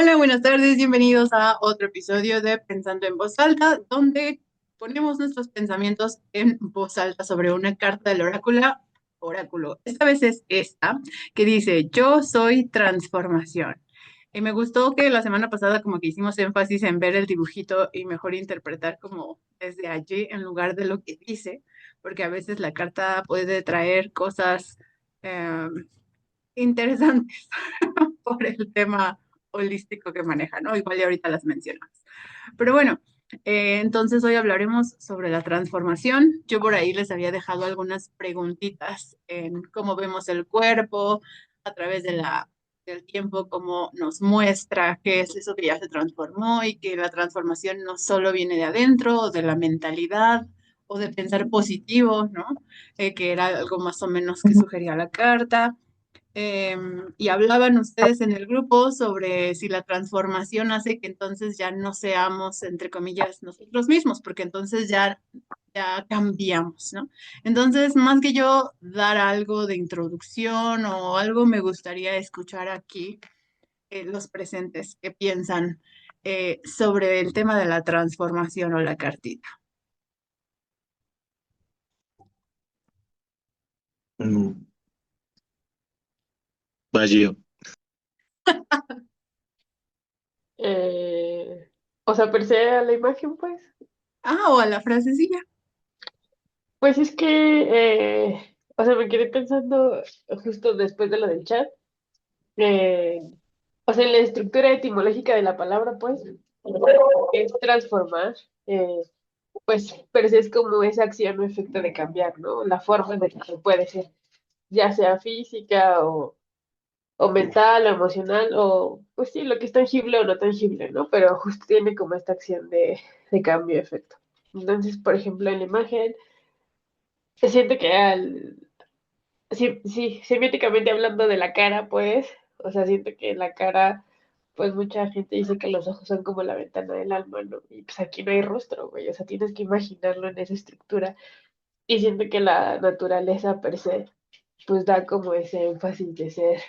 Hola, buenas tardes, bienvenidos a otro episodio de Pensando en Voz Alta, donde ponemos nuestros pensamientos en voz alta sobre una carta del oráculo. Esta vez es esta, que dice, yo soy transformación. Y me gustó que la semana pasada como que hicimos énfasis en ver el dibujito y mejor interpretar como desde allí en lugar de lo que dice, porque a veces la carta puede traer cosas eh, interesantes por el tema holístico que maneja, ¿no? Igual y ahorita las mencionamos. Pero bueno, entonces hoy hablaremos sobre la transformación. Yo por ahí les había dejado algunas preguntitas en cómo vemos el cuerpo a través del tiempo, cómo nos muestra qué es eso que ya se transformó y que la transformación no solo viene de adentro o de la mentalidad o de pensar positivo, ¿no? Que era algo más o menos que sugería la carta. Y hablaban ustedes en el grupo sobre si la transformación hace que entonces ya no seamos, entre comillas, nosotros mismos, porque entonces ya cambiamos, ¿no? Entonces, más que yo dar algo de introducción o algo, me gustaría escuchar aquí los presentes que piensan sobre el tema de la transformación o la cartita. Mm, Vaya, Eh, o sea, per se a la imagen, pues. Ah, o a la frasecilla. Pues es que, o sea, me quedé pensando justo después de lo del chat. eh, o sea, en la estructura etimológica de la palabra, pues, es transformar. Pues, per se es como esa acción o efecto de cambiar, ¿no? La forma en la que puede ser, ya sea física o mental o emocional, o pues sí, lo que es tangible o no tangible, ¿no? Pero justo tiene como esta acción de cambio, efecto. Entonces, por ejemplo, en la imagen, se siente que sí, sí, semióticamente hablando de la cara, pues, o sea, siento que la cara, pues mucha gente dice que los ojos son como la ventana del alma, ¿no? Y pues aquí no hay rostro, güey, o sea, tienes que imaginarlo en esa estructura. Y siento que la naturaleza per se, pues da como ese énfasis de ser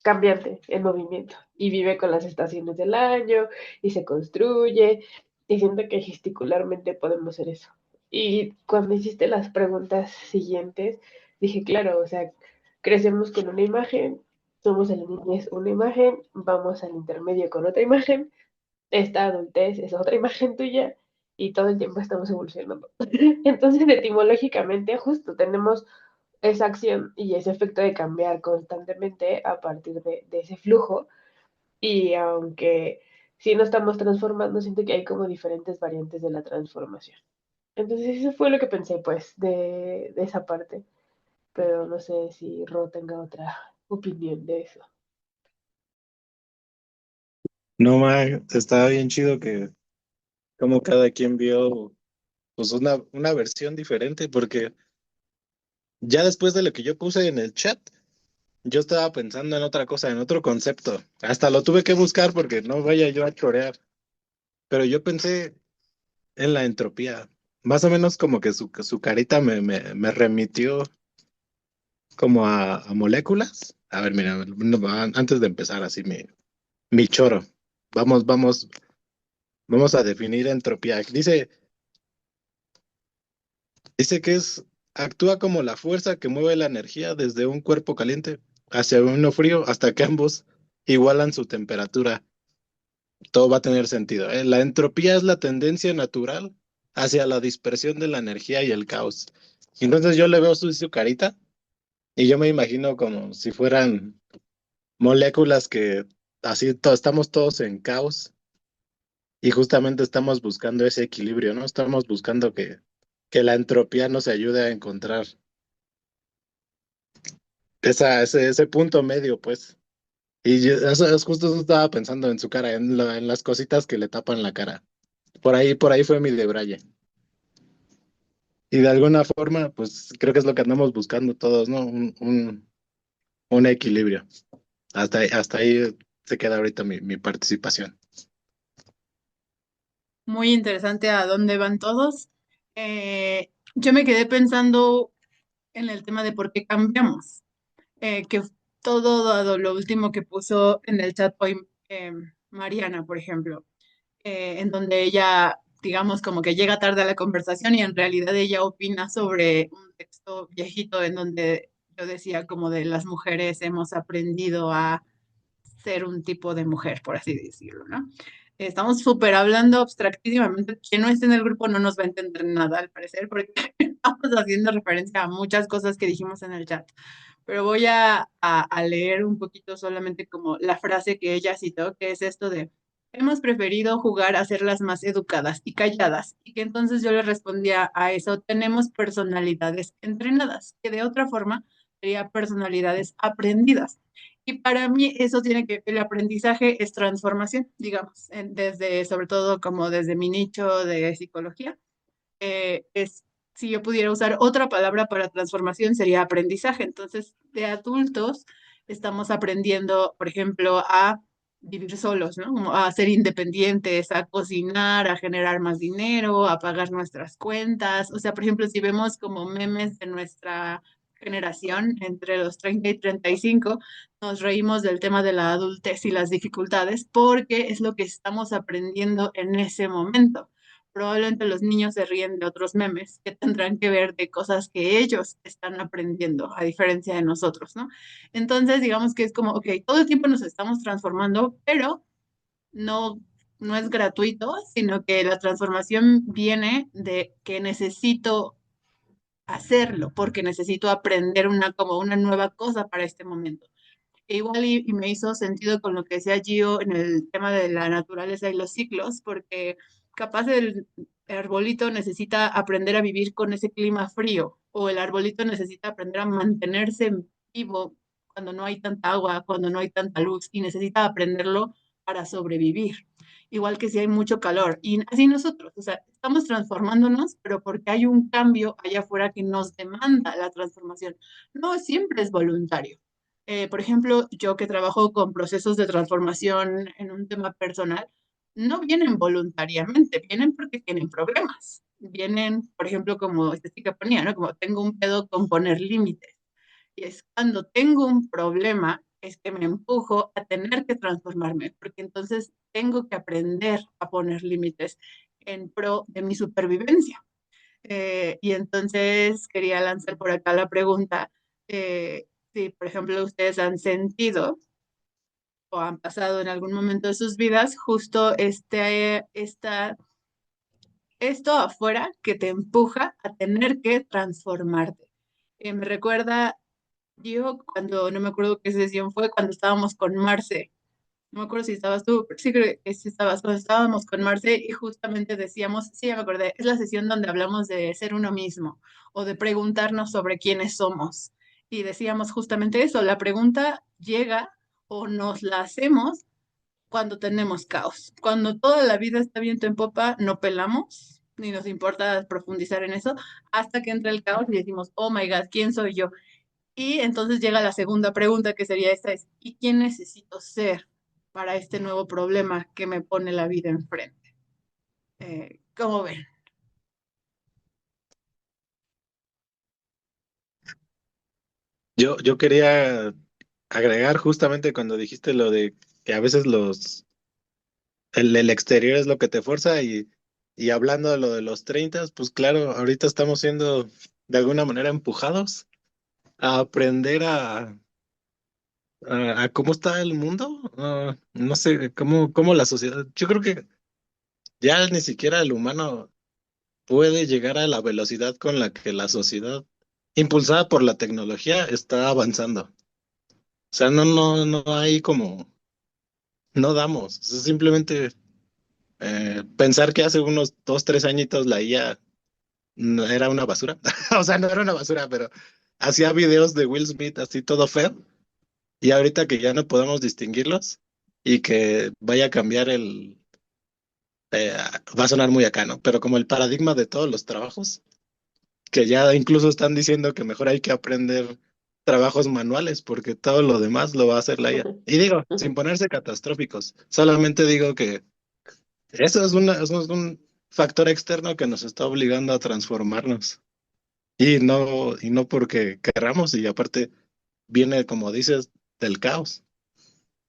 cambiante, en movimiento, y vive con las estaciones del año, y se construye, y siento que gesticularmente podemos ser eso. Y cuando hiciste las preguntas siguientes, dije, claro, o sea, crecemos con una imagen, somos en la niñez una imagen, vamos al intermedio con otra imagen, esta adultez es otra imagen tuya, y todo el tiempo estamos evolucionando. Entonces, etimológicamente, justo tenemos esa acción y ese efecto de cambiar constantemente a partir de ese flujo. Y aunque sí nos estamos transformando, siento que hay como diferentes variantes de la transformación. Entonces eso fue lo que pensé pues de esa parte, pero no sé si Ro tenga otra opinión de eso. no más, estaba bien chido que como cada quien vio pues una versión diferente, porque ya después de lo que yo puse en el chat, yo estaba pensando en otra cosa, en otro concepto. Hasta lo tuve que buscar porque no vaya yo a chorear, pero yo pensé en la entropía. Más o menos como que su carita me remitió como a moléculas. A ver, mira, no, antes de empezar así mi choro. Vamos a definir entropía. Dice que actúa como la fuerza que mueve la energía desde un cuerpo caliente hacia uno frío hasta que ambos igualan su temperatura. Todo va a tener sentido, ¿eh? La entropía es la tendencia natural hacia la dispersión de la energía y el caos. Y entonces yo le veo su carita y yo me imagino como si fueran moléculas que así estamos todos en caos. Y justamente estamos buscando ese equilibrio, ¿no? Estamos buscando que la entropía nos ayude a encontrar ese punto medio, pues. Y eso es justo eso estaba pensando en su cara, en las cositas que le tapan la cara. Por ahí fue mi debraye. Y de alguna forma, pues creo que es lo que andamos buscando todos, ¿no? Un equilibrio. Hasta ahí se queda ahorita mi participación. Muy interesante a dónde van todos. Yo me quedé pensando en el tema de por qué cambiamos, que todo dado lo último que puso en el chat hoy Mariana, por ejemplo, en donde ella, digamos, como que llega tarde a la conversación y en realidad ella opina sobre un texto viejito en donde yo decía como de las mujeres hemos aprendido a ser un tipo de mujer, por así decirlo, ¿no? Estamos súper hablando abstractísimamente. Quien no esté en el grupo no nos va a entender nada, al parecer, porque estamos haciendo referencia a muchas cosas que dijimos en el chat. Pero voy a leer un poquito solamente como la frase que ella citó, que es esto de, hemos preferido jugar a ser las más educadas y calladas. Y que entonces yo le respondía a eso, tenemos personalidades entrenadas, que de otra forma sería personalidades aprendidas. Y para mí eso tiene que, el aprendizaje es transformación, digamos, desde, sobre todo como desde mi nicho de psicología, es, si yo pudiera usar otra palabra para transformación sería aprendizaje. Entonces, de adultos estamos aprendiendo, por ejemplo, a vivir solos, ¿no? Como a ser independientes, a cocinar, a generar más dinero, a pagar nuestras cuentas. O sea, por ejemplo, si vemos como memes de nuestra generación entre los 30 y 35, nos reímos del tema de la adultez y las dificultades porque es lo que estamos aprendiendo en ese momento. Probablemente los niños se ríen de otros memes que tendrán que ver de cosas que ellos están aprendiendo, a diferencia de nosotros, ¿no? Entonces, digamos que es como, ok, todo el tiempo nos estamos transformando, pero no, no es gratuito, sino que la transformación viene de que necesito hacerlo, porque necesito aprender una, como una nueva cosa para este momento. E igual y me hizo sentido con lo que decía Gio en el tema de la naturaleza y los ciclos, porque capaz el arbolito necesita aprender a vivir con ese clima frío, o el arbolito necesita aprender a mantenerse vivo cuando no hay tanta agua, cuando no hay tanta luz, y necesita aprenderlo para sobrevivir. Igual que si hay mucho calor. Y así nosotros, o sea, estamos transformándonos, pero porque hay un cambio allá afuera que nos demanda la transformación. No siempre es voluntario. Por ejemplo, yo que trabajo con procesos de transformación en un tema personal, no vienen voluntariamente, vienen porque tienen problemas. Vienen, por ejemplo, como esta chica ponía, ¿no? Como tengo un pedo con poner límites. Y es cuando tengo un problema, es que me empujo a tener que transformarme, porque entonces tengo que aprender a poner límites en pro de mi supervivencia. Y entonces quería lanzar por acá la pregunta, si por ejemplo ustedes han sentido o han pasado en algún momento de sus vidas justo esto afuera que te empuja a tener que transformarte. Me recuerda, yo cuando, no me acuerdo qué sesión fue, cuando estábamos con Marce. No me acuerdo si estabas tú, pero sí creo que sí estabas, cuando estábamos con Marce y justamente decíamos, sí, ya me acordé, es la sesión donde hablamos de ser uno mismo o de preguntarnos sobre quiénes somos. Y decíamos justamente eso, la pregunta llega o nos la hacemos cuando tenemos caos. Cuando toda la vida está viento en popa, no pelamos, ni nos importa profundizar en eso, hasta que entra el caos y decimos, oh my God, ¿quién soy yo? Y entonces llega la segunda pregunta, que sería esta, es, ¿y quién necesito ser para este nuevo problema que me pone la vida enfrente? ¿Cómo ven? Yo quería agregar justamente cuando dijiste lo de que a veces el exterior es lo que te fuerza y hablando de lo de los 30, pues claro, ahorita estamos siendo de alguna manera empujados a aprender a cómo está el mundo, no sé, cómo la sociedad. Yo creo que ya ni siquiera el humano puede llegar a la velocidad con la que la sociedad, impulsada por la tecnología, está avanzando. O sea, no hay como, no damos. O sea, simplemente pensar que hace unos 2, 3 añitos la IA no era una basura. O sea, no era una basura, pero hacía videos de Will Smith así todo feo. Y ahorita que ya no podemos distinguirlos y que vaya a cambiar eh, va a sonar muy acá, ¿no? Pero como el paradigma de todos los trabajos, que ya incluso están diciendo que mejor hay que aprender trabajos manuales porque todo lo demás lo va a hacer la IA. Y digo, sin ponerse catastróficos, solamente digo que eso es un factor externo que nos está obligando a transformarnos. Y no porque querramos, y aparte viene, como dices, del caos.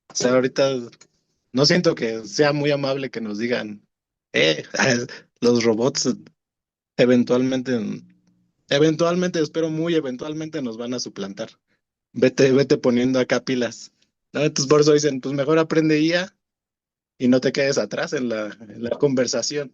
O sea, ahorita No siento que sea muy amable que nos digan, eh, los robots eventualmente, eventualmente, espero muy eventualmente nos van a suplantar. Vete poniendo acá pilas. ¿No? Entonces por eso dicen, pues mejor aprende IA y no te quedes atrás en la conversación.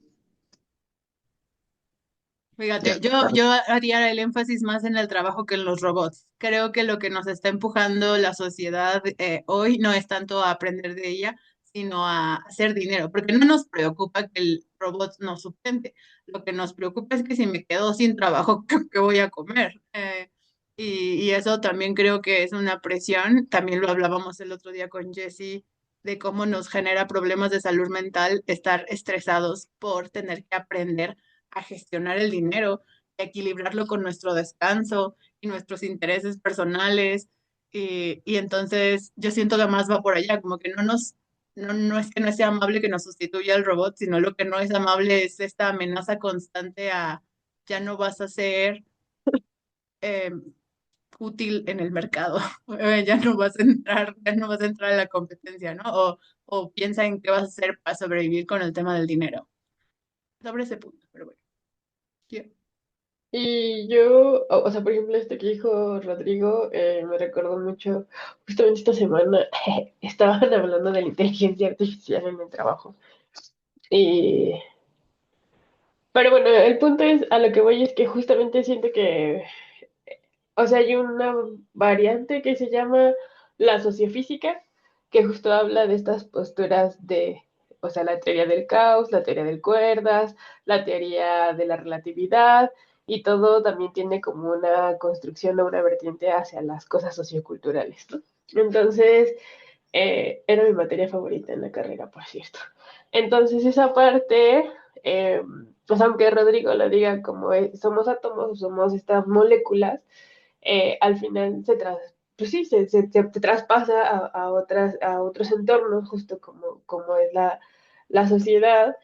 Ya. Fíjate, yo haría el énfasis más en el trabajo que en los robots. Creo que lo que nos está empujando la sociedad hoy no es tanto a aprender de ella, sino a hacer dinero, porque no nos preocupa que el robot nos suplente. Lo que nos preocupa es que si me quedo sin trabajo, ¿qué voy a comer? Y eso también creo que es una presión. También lo hablábamos el otro día con Jesse de cómo nos genera problemas de salud mental estar estresados por tener que aprender a gestionar el dinero, a equilibrarlo con nuestro descanso y nuestros intereses personales. Y entonces yo siento que más va por allá, como que no es que no sea amable que nos sustituya el robot, sino lo que no es amable es esta amenaza constante a ya no vas a ser eh, útil en el mercado, ya no vas a entrar a la competencia, ¿no? O piensa en qué vas a hacer para sobrevivir con el tema del dinero. Sobre ese punto, pero bueno. Yeah. Y yo, o sea, por ejemplo, este que dijo Rodrigo, me recordó mucho, justamente esta semana estaban hablando de la inteligencia artificial en el trabajo. Y, pero bueno, el punto es, a lo que voy es que justamente siento que, o sea, hay una variante que se llama la sociofísica, que justo habla de estas posturas de, o sea, la teoría del caos, la teoría del cuerdas, la teoría de la relatividad, y todo también tiene como una construcción o una vertiente hacia las cosas socioculturales, ¿no? Entonces, era mi materia favorita en la carrera, por cierto. Entonces, esa parte, pues aunque Rodrigo lo diga como somos átomos, somos estas moléculas, al final pues sí, se traspasa a otros entornos, justo como es la sociedad.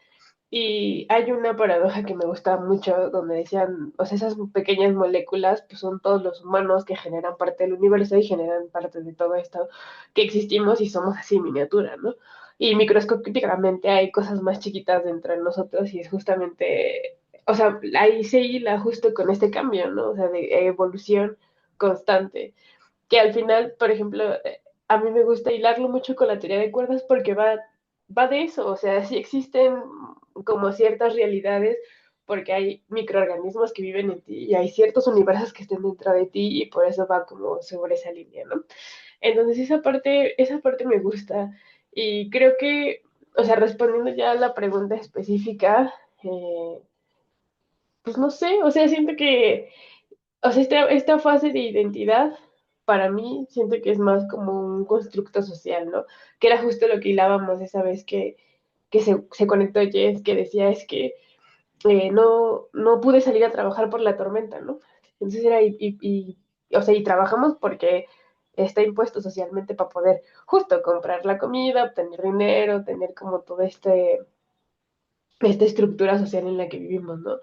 Y hay una paradoja que me gusta mucho, donde decían, o sea, esas pequeñas moléculas, pues son todos los humanos que generan parte del universo y generan parte de todo esto que existimos y somos así miniatura, ¿no? Y microscópicamente hay cosas más chiquitas dentro de nosotros y es justamente, o sea, ahí se hila justo con este cambio, ¿no? O sea, de evolución constante, que al final, por ejemplo, a mí me gusta hilarlo mucho con la teoría de cuerdas porque va de eso, o sea, sí existen como ciertas realidades porque hay microorganismos que viven en ti y hay ciertos universos que estén dentro de ti y por eso va como sobre esa línea, ¿no? Entonces esa parte me gusta y creo que, o sea, respondiendo ya a la pregunta específica, pues no sé, o sea, siento que, o sea, esta fase de identidad, para mí, siento que es más como un constructo social, ¿no? Que era justo lo que hilábamos esa vez que se conectó Jess, que decía es que no pude salir a trabajar por la tormenta, ¿no? Entonces era, o sea, y trabajamos porque está impuesto socialmente para poder justo comprar la comida, obtener dinero, tener como toda esta estructura social en la que vivimos, ¿no?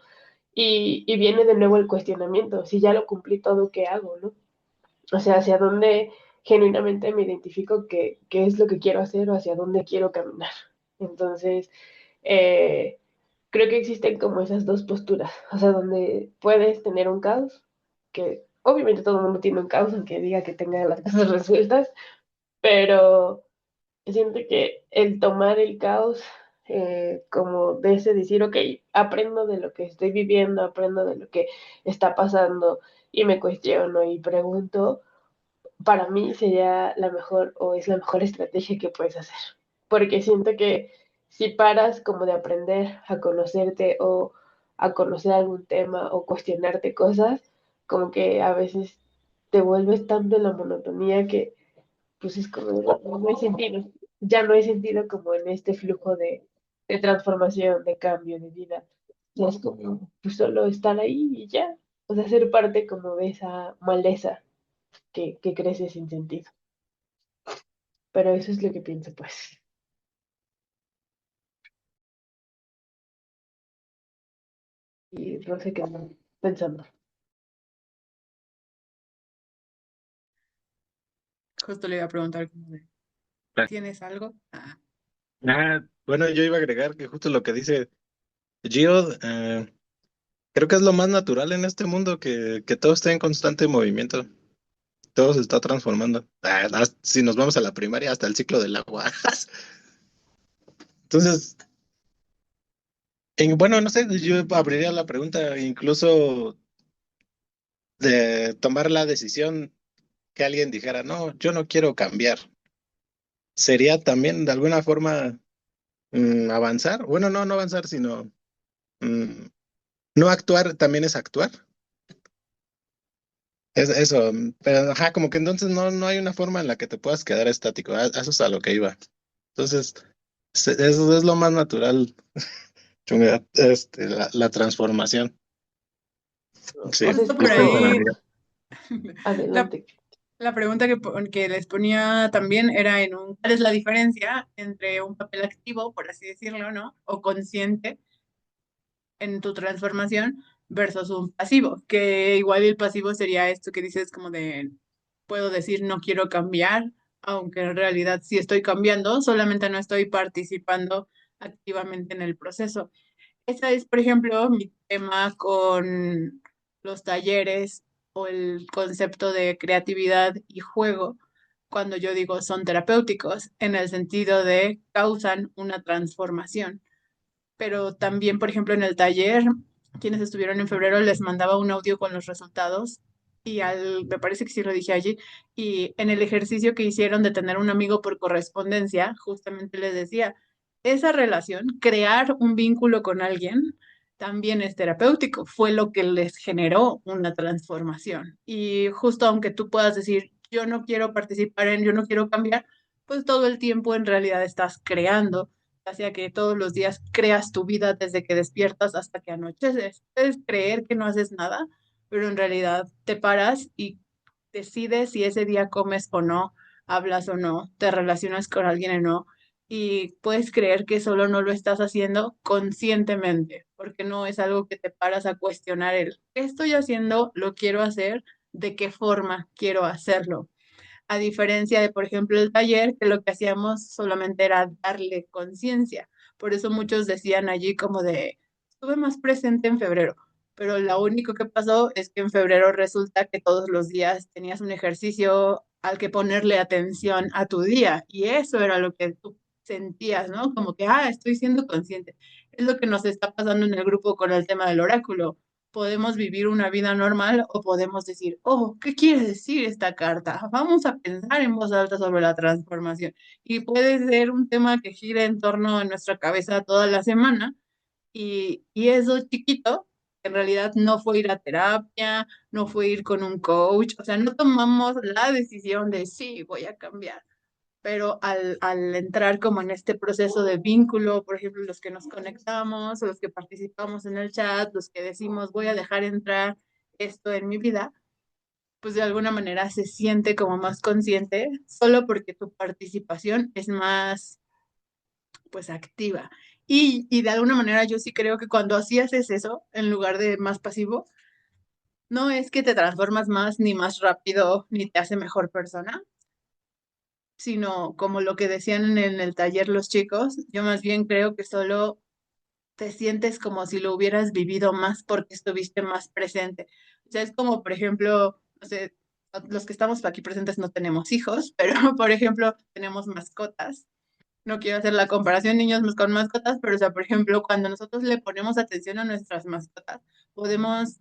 Y viene de nuevo el cuestionamiento, si ya lo cumplí todo, ¿qué hago, no? O sea, hacia dónde genuinamente me identifico qué es lo que quiero hacer o hacia dónde quiero caminar. Entonces, eh, creo que existen como esas dos posturas, o sea, donde puedes tener un caos, que obviamente todo el mundo tiene un caos, aunque diga que tenga las cosas resueltas, pero siento que el tomar el caos como de ese decir, ok, aprendo de lo que estoy viviendo, aprendo de lo que está pasando y me cuestiono y pregunto, para mí sería la mejor o es la mejor estrategia que puedes hacer. Porque siento que si paras como de aprender a conocerte o a conocer algún tema o cuestionarte cosas, como que a veces te vuelves tanto en la monotonía que pues es como, no hay sentido, ya no hay sentido como en este flujo de transformación, de cambio, de vida. Ya es como, pues solo estar ahí y ya, o sea, ser parte como de esa maleza que crece sin sentido. Pero eso es lo que pienso, pues. Y no sé qué ando pensando. Justo le iba a preguntar como de, ¿tienes algo? Ah. Bueno, yo iba a agregar que justo lo que dice Gio, creo que es lo más natural en este mundo, que todo esté en constante movimiento, todo se está transformando. Si nos vamos a la primaria, hasta el ciclo del agua. Entonces, bueno, no sé, yo abriría la pregunta, incluso de tomar la decisión que alguien dijera, no, yo no quiero cambiar. ¿Sería también de alguna forma avanzar? Bueno, no avanzar, sino mm, no actuar también es actuar. Es eso, pero ajá, como que entonces no hay una forma en la que te puedas quedar estático. Eso es a lo que iba. Entonces, eso es lo más natural, chunga, la transformación. Sí, O sea, es Justo por dispensa la como ahí, amiga. la, adelante. la pregunta que les ponía también era ¿cuál es la diferencia entre un papel activo, por así decirlo, ¿no? O consciente en tu transformación versus un pasivo, que igual el pasivo sería esto que dices como de, puedo decir no quiero cambiar, aunque en realidad sí estoy cambiando, solamente no estoy participando activamente en el proceso. Ese es, por ejemplo, mi tema con los talleres o el concepto de creatividad y juego, cuando yo digo son terapéuticos, en el sentido de causan una transformación. Pero también, por ejemplo, en el taller, quienes estuvieron en febrero les mandaba un audio con los resultados me parece que sí lo dije allí, y en el ejercicio que hicieron de tener un amigo por correspondencia, justamente les decía, esa relación, crear un vínculo con alguien, también es terapéutico, fue lo que les generó una transformación. Y justo aunque tú puedas decir, yo no quiero participar yo no quiero cambiar, pues todo el tiempo en realidad estás creando hacia que todos los días creas tu vida desde que despiertas hasta que anocheces. Puedes creer que no haces nada, pero en realidad te paras y decides si ese día comes o no, hablas o no, te relacionas con alguien o no, y puedes creer que solo no lo estás haciendo conscientemente, porque no es algo que te paras a cuestionar ¿qué estoy haciendo? ¿Lo quiero hacer? ¿De qué forma quiero hacerlo? A diferencia de, por ejemplo, el taller, que lo que hacíamos solamente era darle conciencia. Por eso muchos decían allí como de, estuve más presente en febrero, pero lo único que pasó es que en febrero resulta que todos los días tenías un ejercicio al que ponerle atención a tu día y eso era lo que tú sentías, ¿no? Como que, estoy siendo consciente. Es lo que nos está pasando en el grupo con el tema del oráculo. Podemos vivir una vida normal o podemos decir, oh, ¿qué quiere decir esta carta? Vamos a pensar en voz alta sobre la transformación. Y puede ser un tema que gire en torno a nuestra cabeza toda la semana. Y eso chiquito, en realidad no fue ir a terapia, no fue ir con un coach, o sea, no tomamos la decisión de sí, voy a cambiar, pero al entrar como en este proceso de vínculo, por ejemplo, los que nos conectamos, los que participamos en el chat, los que decimos voy a dejar entrar esto en mi vida, pues de alguna manera se siente como más consciente, solo porque tu participación es más, pues, activa. Y de alguna manera yo sí creo que cuando así haces eso, en lugar de más pasivo, no es que te transformas más, ni más rápido, ni te hace mejor persona, sino como lo que decían en el taller los chicos, yo más bien creo que solo te sientes como si lo hubieras vivido más porque estuviste más presente. O sea, es como, por ejemplo, no sé, los que estamos aquí presentes no tenemos hijos, pero por ejemplo, tenemos mascotas. No quiero hacer la comparación niños con mascotas, pero o sea, por ejemplo, cuando nosotros le ponemos atención a nuestras mascotas, podemos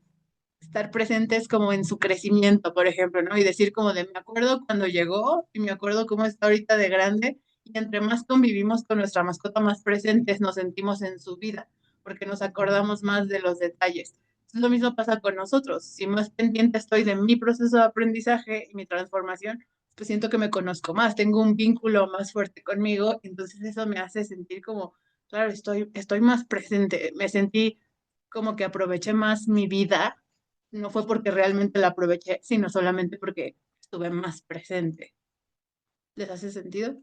estar presentes como en su crecimiento, por ejemplo, ¿no? Y decir como de, me acuerdo cuando llegó y me acuerdo cómo está ahorita de grande. Y entre más convivimos con nuestra mascota, más presentes nos sentimos en su vida, porque nos acordamos más de los detalles. Entonces, lo mismo pasa con nosotros. Si más pendiente estoy de mi proceso de aprendizaje y mi transformación, pues siento que me conozco más, tengo un vínculo más fuerte conmigo, entonces eso me hace sentir como, claro, estoy más presente, me sentí como que aproveché más mi vida, no fue porque realmente la aproveché, sino solamente porque estuve más presente. ¿Les hace sentido?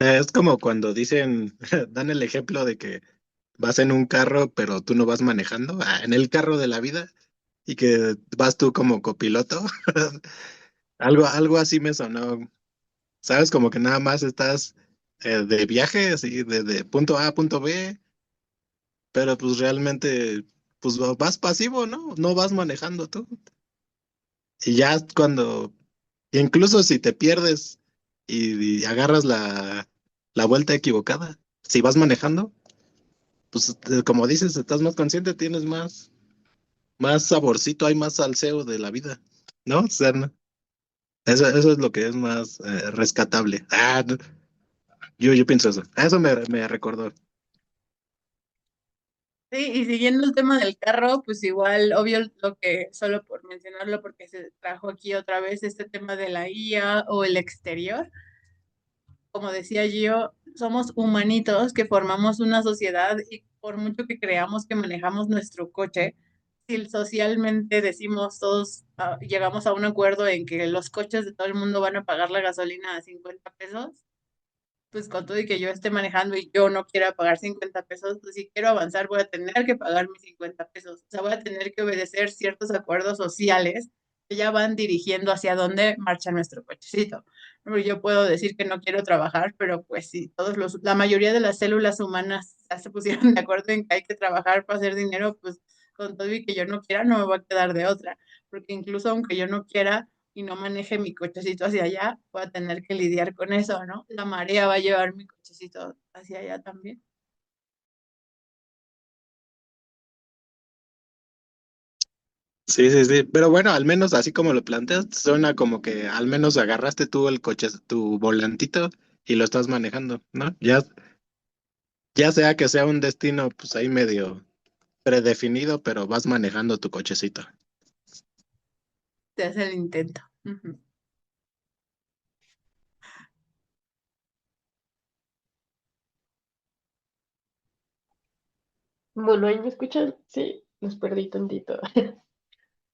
Es como cuando dicen, dan el ejemplo de que vas en un carro, pero tú no vas manejando, en el carro de la vida, y que vas tú como copiloto. Algo así me sonó. ¿Sabes? Como que nada más estás de viaje, así, de punto A a punto B, pero pues realmente, pues vas pasivo, ¿no? No vas manejando tú. Y ya cuando, incluso si te pierdes y agarras la vuelta equivocada, si vas manejando, pues como dices, estás más consciente, tienes más saborcito, hay más salseo de la vida, ¿no? O sea, eso es lo que es más rescatable. No, yo pienso eso. Eso me recordó. Sí, y siguiendo el tema del carro, pues igual, obvio lo que, solo por mencionarlo, porque se trajo aquí otra vez este tema de la IA o el exterior. Como decía yo, somos humanitos que formamos una sociedad y por mucho que creamos que manejamos nuestro coche, si socialmente decimos todos, llegamos a un acuerdo en que los coches de todo el mundo van a pagar la gasolina a 50 pesos, pues con todo y que yo esté manejando y yo no quiera pagar 50 pesos, pues si quiero avanzar voy a tener que pagar mis 50 pesos. O sea, voy a tener que obedecer ciertos acuerdos sociales que ya van dirigiendo hacia dónde marcha nuestro cochecito. Yo puedo decir que no quiero trabajar, pero pues sí, la mayoría de las células humanas ya se pusieron de acuerdo en que hay que trabajar para hacer dinero, pues con todo y que yo no quiera, no me voy a quedar de otra, porque incluso aunque yo no quiera, y no maneje mi cochecito hacia allá, voy a tener que lidiar con eso, ¿no? La marea va a llevar mi cochecito hacia allá también. Sí, sí, sí. Pero bueno, al menos así como lo planteas, suena como que al menos agarraste tú el coche, tu volantito y lo estás manejando, ¿no? Ya sea que sea un destino, pues ahí medio predefinido, pero vas manejando tu cochecito. Te hace el intento. Ujú. Bueno, ¿ahí me escuchan? Sí, los perdí tantito.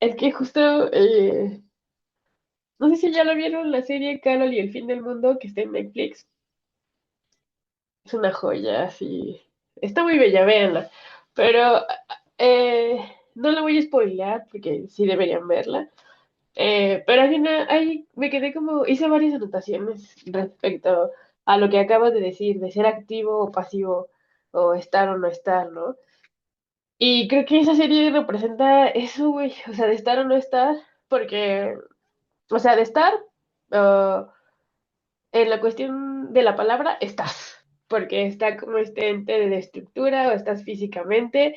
Es que justo, no sé si ya lo vieron, la serie Carol y el fin del mundo que está en Netflix. Es una joya, así. Está muy bella, véanla. Pero no la voy a spoilear porque sí deberían verla. Pero al final ahí me quedé como, hice varias anotaciones respecto a lo que acabas de decir, de ser activo o pasivo, o estar o no estar, ¿no? Y creo que esa serie representa eso, güey, o sea, de estar o no estar, porque, o sea, de estar, ah, en la cuestión de la palabra, estás, porque está como este ente de estructura o estás físicamente,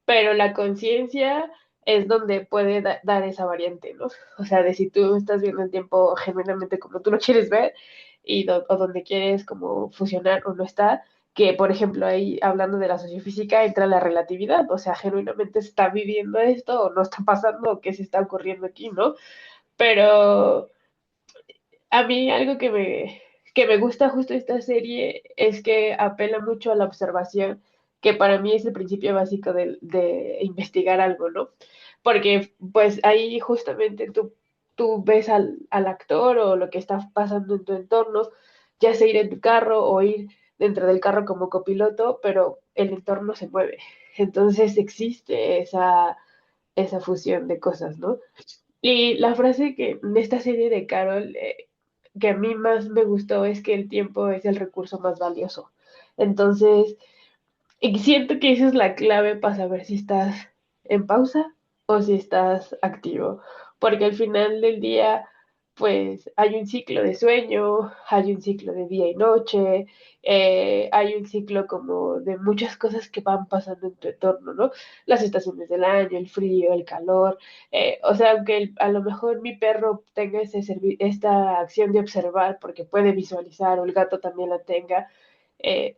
pero la conciencia es donde puede dar esa variante, ¿no? O sea, de si tú estás viendo el tiempo genuinamente como tú lo quieres ver o donde quieres como fusionar o no está, que por ejemplo ahí hablando de la sociofísica entra la relatividad, o sea, genuinamente se está viviendo esto o no está pasando o qué se está ocurriendo aquí, ¿no? Pero a mí algo que me gusta justo de esta serie es que apela mucho a la observación, que para mí es el principio básico de investigar algo, ¿no? Porque pues ahí justamente tú ves al actor o lo que está pasando en tu entorno, ya sea ir en tu carro o ir dentro del carro como copiloto, pero el entorno se mueve. Entonces existe esa fusión de cosas, ¿no? Y la frase que en esta serie de Carol, que a mí más me gustó es que el tiempo es el recurso más valioso. Entonces, y siento que esa es la clave para saber si estás en pausa o si estás activo, porque al final del día, pues hay un ciclo de sueño, hay un ciclo de día y noche, hay un ciclo como de muchas cosas que van pasando en tu entorno, ¿no? Las estaciones del año, el frío, el calor, o sea, aunque a lo mejor mi perro tenga esta acción de observar porque puede visualizar o el gato también la tenga,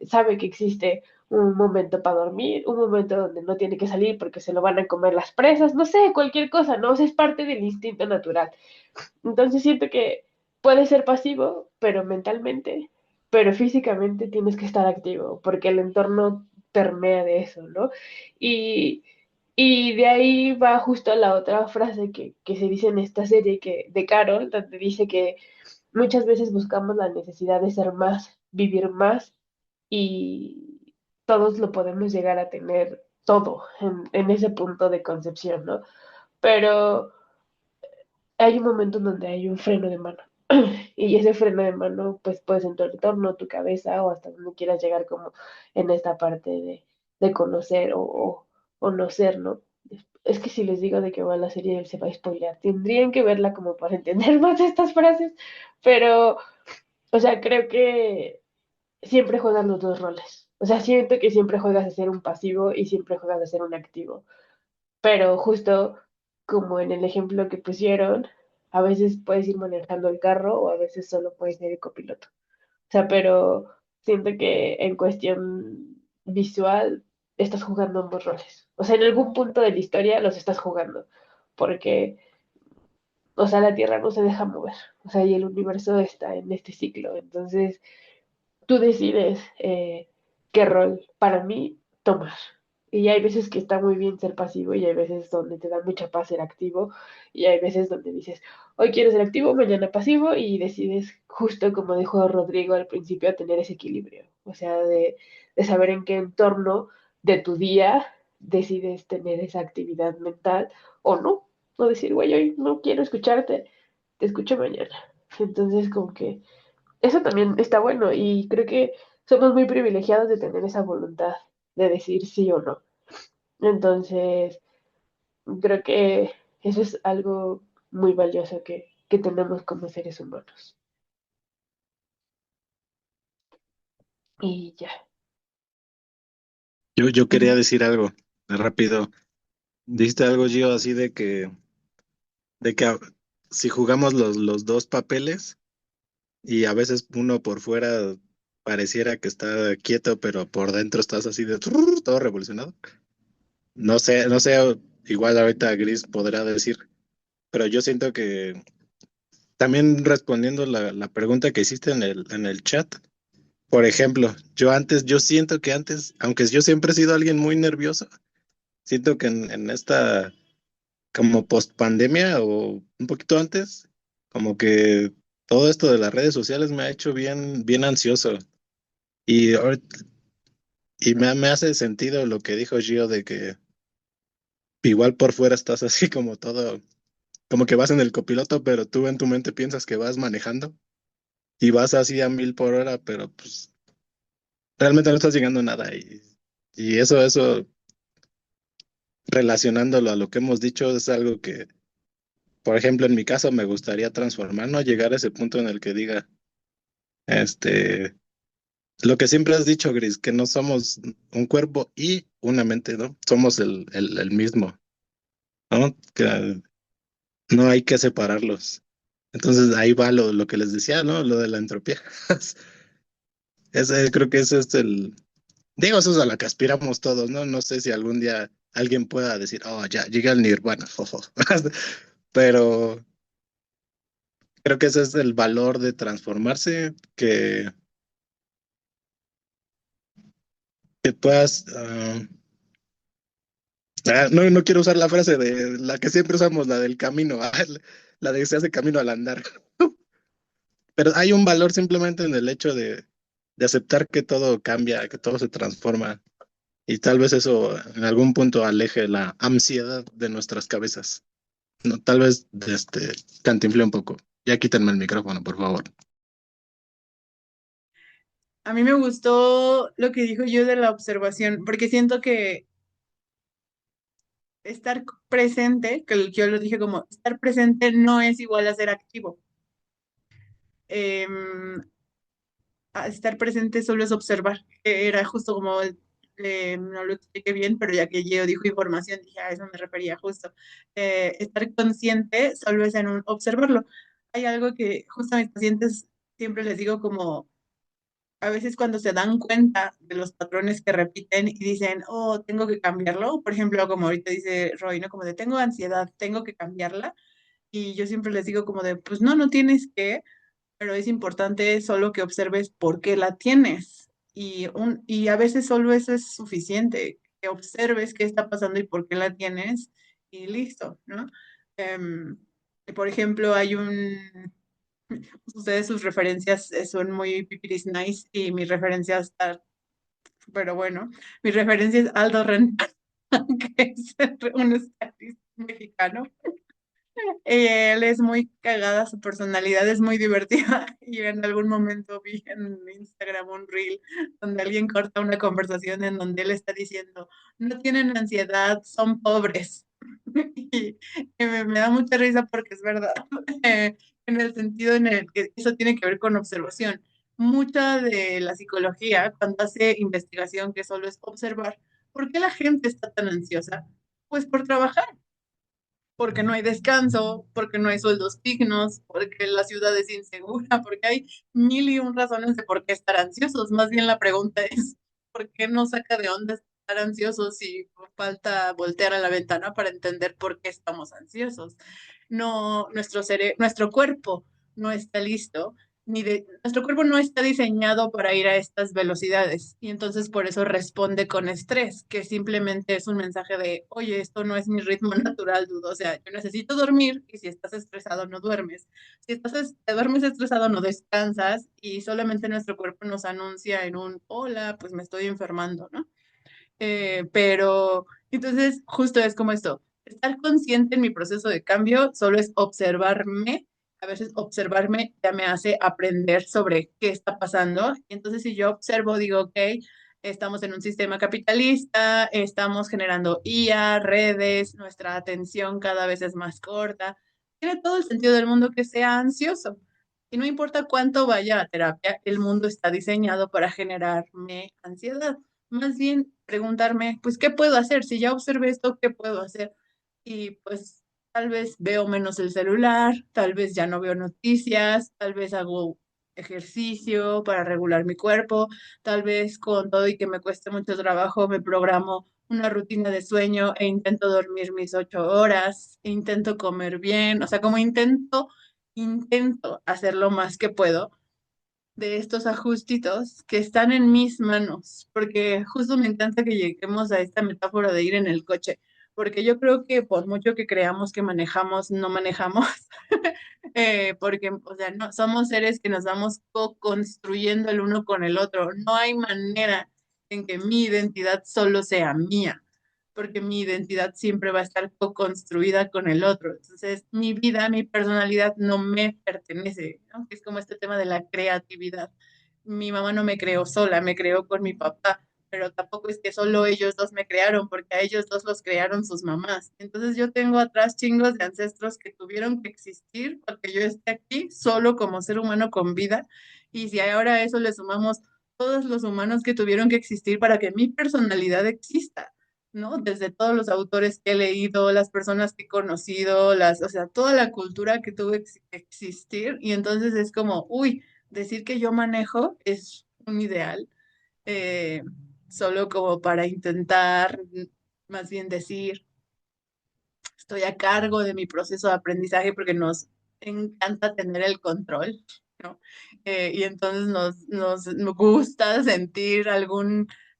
sabe que existe un momento para dormir, un momento donde no tiene que salir porque se lo van a comer las presas, no sé, cualquier cosa, ¿no? O sea, es parte del instinto natural. Entonces siento que puede ser pasivo, pero mentalmente, pero físicamente tienes que estar activo porque el entorno permea de eso, ¿no? Y, y de ahí va justo la otra frase que se dice en esta serie de Carol, donde dice que muchas veces buscamos la necesidad de ser más, vivir más y todos lo podemos llegar a tener todo en ese punto de concepción, ¿no? Pero hay un momento en donde hay un freno de mano. Y ese freno de mano, pues puede ser en tu entorno, tu cabeza o hasta donde quieras llegar como en esta parte de conocer o no ser, ¿no? Es que si les digo de qué va la serie, se va a spoilear. Tendrían que verla como para entender más estas frases, pero, o sea, creo que siempre juegas los dos roles. O sea, siento que siempre juegas a ser un pasivo y siempre juegas a ser un activo. Pero justo como en el ejemplo que pusieron, a veces puedes ir manejando el carro o a veces solo puedes ser el copiloto. O sea, pero siento que en cuestión visual estás jugando ambos roles. O sea, en algún punto de la historia los estás jugando. Porque, o sea, la Tierra no se deja mover. O sea, y el universo está en este ciclo. Entonces, tú decides qué rol para mí tomar. Y hay veces que está muy bien ser pasivo y hay veces donde te da mucha paz ser activo y hay veces donde dices, hoy quiero ser activo, mañana pasivo y decides justo como dijo Rodrigo al principio, tener ese equilibrio. O sea, de saber en qué entorno de tu día decides tener esa actividad mental o no. O decir, güey, hoy no quiero escucharte, te escucho mañana. Entonces, como que eso también está bueno y creo que somos muy privilegiados de tener esa voluntad de decir sí o no. Entonces, creo que eso es algo muy valioso que tenemos como seres humanos. Y ya. Yo quería Ujú. decir algo rápido. Dijiste algo, Gio, así de que si jugamos los dos papeles y a veces uno por fuera pareciera que está quieto, pero por dentro estás así de todo revolucionado. No sé, igual ahorita Gris podrá decir, pero yo siento que también respondiendo la pregunta que hiciste en el chat, por ejemplo, yo siento que antes, aunque yo siempre he sido alguien muy nervioso, siento que en esta como post pandemia o un poquito antes, como que todo esto de las redes sociales me ha hecho bien, bien ansioso. Y, y me hace sentido lo que dijo Gio de que igual por fuera estás así como todo, como que vas en el copiloto, pero tú en tu mente piensas que vas manejando y vas así a 1000 por hora, pero pues realmente no estás llegando a nada. Y eso, relacionándolo a lo que hemos dicho, es algo que, por ejemplo, en mi caso me gustaría transformar, ¿no? Llegar a ese punto en el que diga, este, lo que siempre has dicho, Gris, que no somos un cuerpo y una mente, ¿no? Somos el mismo, ¿no? Que no hay que separarlos. Entonces ahí va lo que les decía, ¿no? Lo de la entropía. Creo que ese es digo, eso es a la que aspiramos todos, ¿no? No sé si algún día alguien pueda decir, oh, ya, llegué al nirvana, jojo. Pero creo que ese es el valor de transformarse, que puedas, no quiero usar la frase de la que siempre usamos, la del camino, la de se hace camino al andar. Pero hay un valor simplemente en el hecho de aceptar que todo cambia, que todo se transforma. Y tal vez eso en algún punto aleje la ansiedad de nuestras cabezas. No, tal vez cantinflé un poco. Ya quítenme el micrófono, por favor. A mí me gustó lo que dijo yo de la observación, porque siento que estar presente, que yo lo dije como, estar presente no es igual a ser activo. Em, a estar presente solo es observar. Era justo como, no lo expliqué bien, pero ya que yo dijo información, dije, a eso me refería justo. Estar consciente solo es en un observarlo. Hay algo que justo a mis pacientes siempre les digo como, a veces cuando se dan cuenta de los patrones que repiten y dicen, oh, tengo que cambiarlo, por ejemplo, como ahorita dice Roy, ¿no? Como de, tengo ansiedad, tengo que cambiarla. Y yo siempre les digo como de, pues no, no tienes que, pero es importante solo que observes por qué la tienes. Y a veces solo eso es suficiente, que observes qué está pasando y por qué la tienes y listo, ¿no? Em, por ejemplo, ustedes sus referencias son muy pipiris nice y mi referencia está, pero bueno, mi referencia es Aldo Ren, que es un estadista mexicano. Él es muy cagada, su personalidad es muy divertida y en algún momento vi en Instagram un reel donde alguien corta una conversación en donde él está diciendo, no tienen ansiedad, son pobres. Y me da mucha risa porque es verdad, en el sentido en el que eso tiene que ver con observación. Mucha de la psicología, cuando hace investigación que solo es observar, ¿por qué la gente está tan ansiosa? Pues por trabajar, porque no hay descanso, porque no hay sueldos dignos, porque la ciudad es insegura, porque hay mil y un razones de por qué estar ansiosos. Más bien la pregunta es, ¿por qué no saca de onda estar ansiosos si falta voltear a la ventana para entender por qué estamos ansiosos? No, nuestro cuerpo no está listo, nuestro cuerpo no está diseñado para ir a estas velocidades y entonces por eso responde con estrés, que simplemente es un mensaje de, oye, esto no es mi ritmo natural, dudo, o sea, yo necesito dormir y si estás estresado no duermes. Si te duermes estresado no descansas y solamente nuestro cuerpo nos anuncia en un, hola, pues me estoy enfermando, ¿no? Pero entonces justo es como esto, estar consciente en mi proceso de cambio solo es observarme, a veces observarme ya me hace aprender sobre qué está pasando. Y entonces si yo observo, digo, ok, estamos en un sistema capitalista, estamos generando IA, redes, nuestra atención cada vez es más corta, tiene todo el sentido del mundo que sea ansioso. Y no importa cuánto vaya a terapia, el mundo está diseñado para generarme ansiedad. Más bien preguntarme, pues, ¿qué puedo hacer? Si ya observé esto, ¿qué puedo hacer? Y pues tal vez veo menos el celular, tal vez ya no veo noticias, tal vez hago ejercicio para regular mi cuerpo, tal vez con todo y que me cueste mucho trabajo, me programo una rutina de sueño e intento dormir mis 8 horas, e intento comer bien, o sea, como intento hacer lo más que puedo de estos ajustitos que están en mis manos, porque justo me encanta que lleguemos a esta metáfora de ir en el coche, porque yo creo que por mucho que creamos que manejamos, no manejamos, porque, o sea, no, somos seres que nos vamos co-construyendo el uno con el otro. No hay manera en que mi identidad solo sea mía, porque mi identidad siempre va a estar co-construida con el otro. Entonces, mi vida, mi personalidad no me pertenece, ¿no? Es como este tema de la creatividad. Mi mamá no me creó sola, me creó con mi papá, pero tampoco es que solo ellos dos me crearon, porque a ellos dos los crearon sus mamás. Entonces yo tengo atrás chingos de ancestros que tuvieron que existir para que yo esté aquí solo como ser humano con vida. Y si ahora a eso le sumamos todos los humanos que tuvieron que existir para que mi personalidad exista, ¿no? Desde todos los autores que he leído, las personas que he conocido, o sea, toda la cultura que tuvo que existir. Y entonces es como, uy, decir que yo manejo es un ideal, eh, solo como para intentar, más bien decir, estoy a cargo de mi proceso de aprendizaje porque nos encanta tener el control, ¿no? Y entonces nos gusta sentir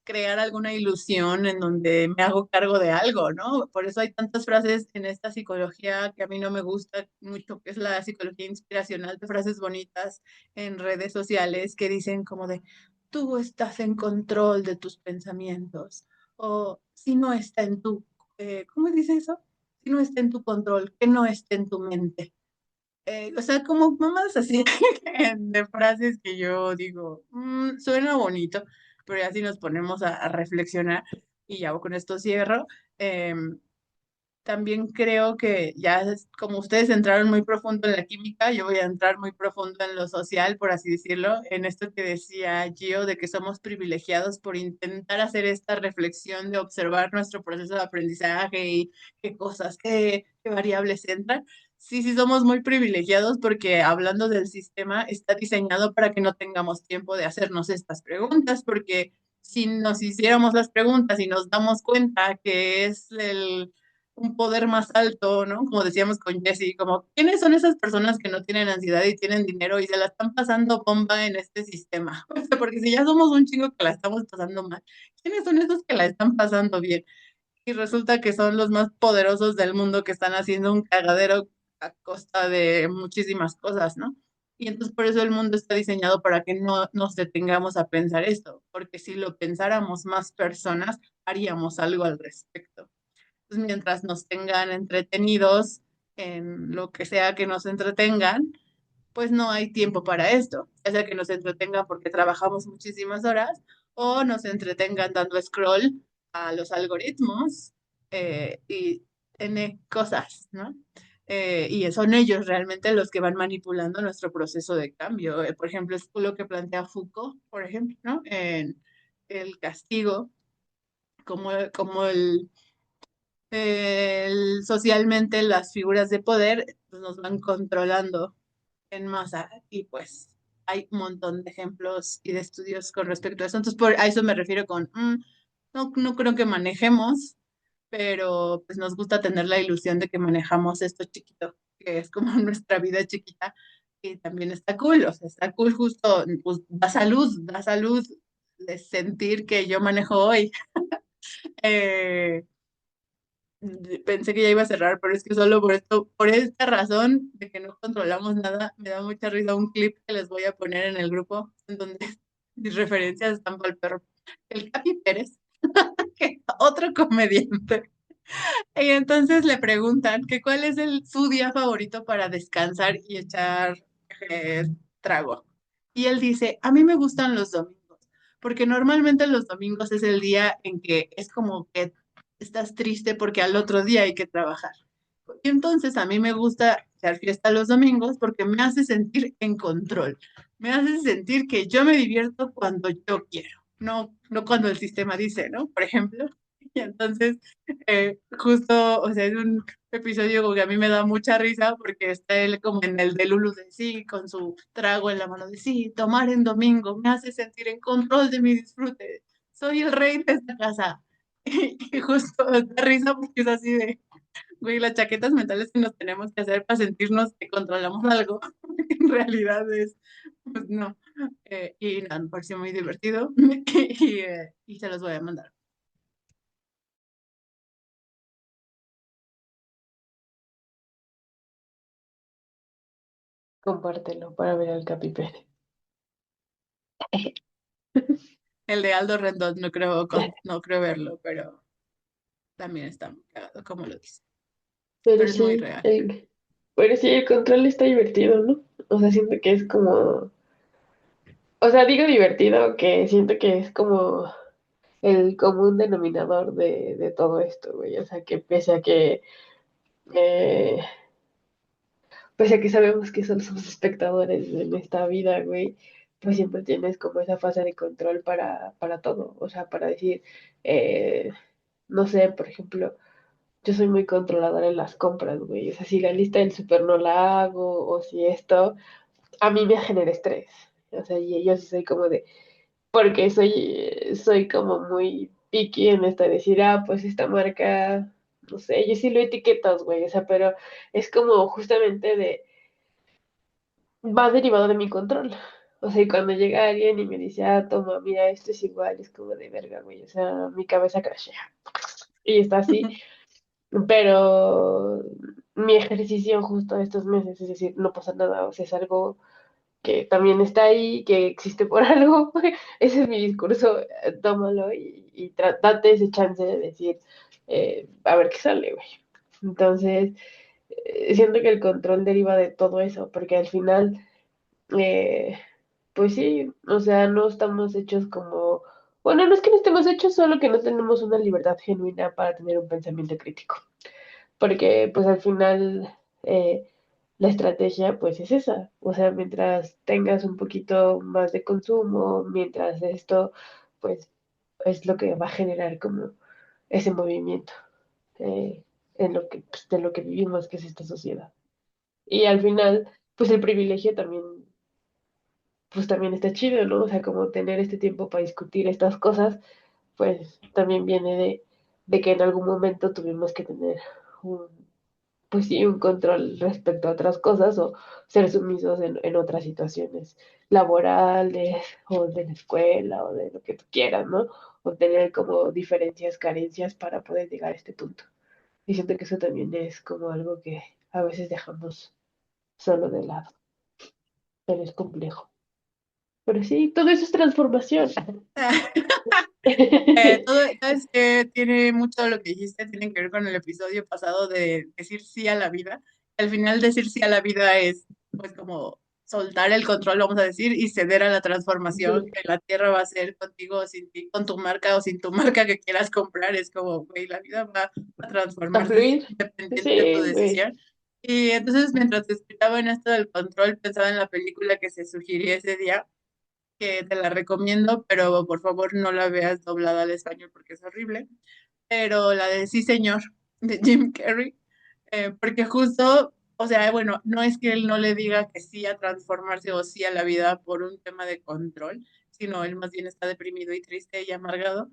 crear alguna ilusión en donde me hago cargo de algo, ¿no? Por eso hay tantas frases en esta psicología que a mí no me gusta mucho, que es la psicología inspiracional, de frases bonitas en redes sociales que dicen como de, tú estás en control de tus pensamientos, o si no está en tu, ¿cómo dice eso? Si no está en tu control, que no esté en tu mente. O sea, como mamás así de frases que yo digo, suena bonito, pero ya si nos ponemos a reflexionar, y ya con esto cierro, también creo que ya como ustedes entraron muy profundo en la química, yo voy a entrar muy profundo en lo social, por así decirlo, en esto que decía Gio, de que somos privilegiados por intentar hacer esta reflexión de observar nuestro proceso de aprendizaje y qué cosas, qué variables entran. Sí, sí, somos muy privilegiados porque hablando del sistema, está diseñado para que no tengamos tiempo de hacernos estas preguntas, porque si nos hiciéramos las preguntas y nos damos cuenta que es un poder más alto, ¿no? Como decíamos con Jesse, como, ¿quiénes son esas personas que no tienen ansiedad y tienen dinero y se la están pasando bomba en este sistema? O sea, porque si ya somos un chingo que la estamos pasando mal, ¿quiénes son esos que la están pasando bien? Y resulta que son los más poderosos del mundo que están haciendo un cagadero a costa de muchísimas cosas, ¿no? Y entonces por eso el mundo está diseñado para que no nos detengamos a pensar esto, porque si lo pensáramos más personas, haríamos algo al respecto. Pues mientras nos tengan entretenidos, en lo que sea que nos entretengan, pues no hay tiempo para esto. Ya sea que nos entretengan porque trabajamos muchísimas horas o nos entretengan dando scroll a los algoritmos y N cosas, ¿no? Y son ellos realmente los que van manipulando nuestro proceso de cambio. Por ejemplo, es lo que plantea Foucault, por ejemplo, ¿no? En el castigo, como socialmente las figuras de poder pues, nos van controlando en masa y pues hay un montón de ejemplos y de estudios con respecto a eso. Entonces, a eso me refiero con, no creo que manejemos, pero pues nos gusta tener la ilusión de que manejamos esto chiquito, que es como nuestra vida chiquita y también está cool, o sea, está cool justo, pues da salud de sentir que yo manejo hoy. Eh, Pensé que ya iba a cerrar, pero es que solo por esto, por esta razón de que no controlamos nada, me da mucha risa un clip que les voy a poner en el grupo, en donde mis referencias están para el perro. El Capi Pérez, que es otro comediante. Y entonces le preguntan que cuál es su día favorito para descansar y echar eh, trago. Y él dice, a mí me gustan los domingos, porque normalmente los domingos es el día en que es como que estás triste porque al otro día hay que trabajar. Y entonces a mí me gusta echar fiesta los domingos porque me hace sentir en control, me hace sentir que yo me divierto cuando yo quiero, no cuando el sistema dice, ¿no? Por ejemplo. Y entonces justo, o sea, es un episodio como que a mí me da mucha risa porque está él como en el de Lulu de sí, con su trago en la mano de sí, tomar en domingo me hace sentir en control de mi disfrute. Soy el rey de esta casa. Y justo da risa porque es así de, güey, las chaquetas mentales que nos tenemos que hacer para sentirnos que controlamos algo, en realidad es, pues no. Y nada, me pareció muy divertido y se los voy a mandar. Compártelo para ver al Capi Pérez. El de Aldo Rendón no creo verlo, pero también está muy cagado, como lo dice. Pero Pero es muy sí, real. pero sí, el control está divertido, ¿no? O sea, siento que es como, o sea, digo divertido, que siento que es como el común denominador de todo esto, güey. O sea, que eh, pese a que sabemos que solo somos espectadores en esta vida, güey, pues siempre tienes como esa fase de control para todo. O sea, para decir, eh, no sé, por ejemplo, yo soy muy controladora en las compras, güey. O sea, si la lista del súper no la hago, o si esto, a mí me genera estrés. O sea, y yo sí soy como de, porque soy como muy picky en esto de decir, ah, pues esta marca, no sé, yo sí lo etiquetas, güey. O sea, pero es como justamente de va derivado de mi control. O sea, y cuando llega alguien y me dice, ah, toma, mira, esto es igual, es como de verga, güey. O sea, mi cabeza crashea. Y está así. Pero mi ejercicio justo estos meses, es decir, no pasa nada. O sea, es algo que también está ahí, que existe por algo. Ese es mi discurso, tómalo y date ese chance de decir, a ver qué sale, güey. Entonces, siento que el control deriva de todo eso, porque al final eh, pues sí, o sea, no estamos hechos como, bueno, no es que no estemos hechos, solo que no tenemos una libertad genuina para tener un pensamiento crítico, porque pues al final la estrategia pues es esa, o sea, mientras tengas un poquito más de consumo, mientras esto pues es lo que va a generar como ese movimiento eh, en lo que, pues, de lo que vivimos, que es esta sociedad. Y al final, pues el privilegio también pues también está chido, ¿no? O sea, como tener este tiempo para discutir estas cosas, pues también viene de que en algún momento tuvimos que tener un, pues sí, un control respecto a otras cosas o ser sumisos en otras situaciones laborales o de la escuela o de lo que tú quieras, ¿no? O tener como diferencias, carencias para poder llegar a este punto. Y siento que eso también es como algo que a veces dejamos solo de lado, pero es complejo. Pero sí, todo eso es transformación. ¿Sabes qué? Tiene mucho de lo que dijiste, tiene que ver con el episodio pasado de decir sí a la vida. Al final decir sí a la vida es pues como soltar el control, vamos a decir, y ceder a la transformación Ujú. que la tierra va a hacer contigo o sin ti, con tu marca o sin tu marca que quieras comprar. Es como, güey, la vida va a A transformarse fluir. independiente de tu Sí, güey. decisión. Y entonces mientras te explicaba en esto del control, pensaba en la película que se sugirió ese día, que te la recomiendo, pero por favor no la veas doblada al español porque es horrible. Pero la de Sí, señor, de Jim Carrey, porque justo, o sea, bueno, no es que él no le diga que sí a transformarse o sí a la vida por un tema de control, sino él más bien está deprimido y triste y amargado,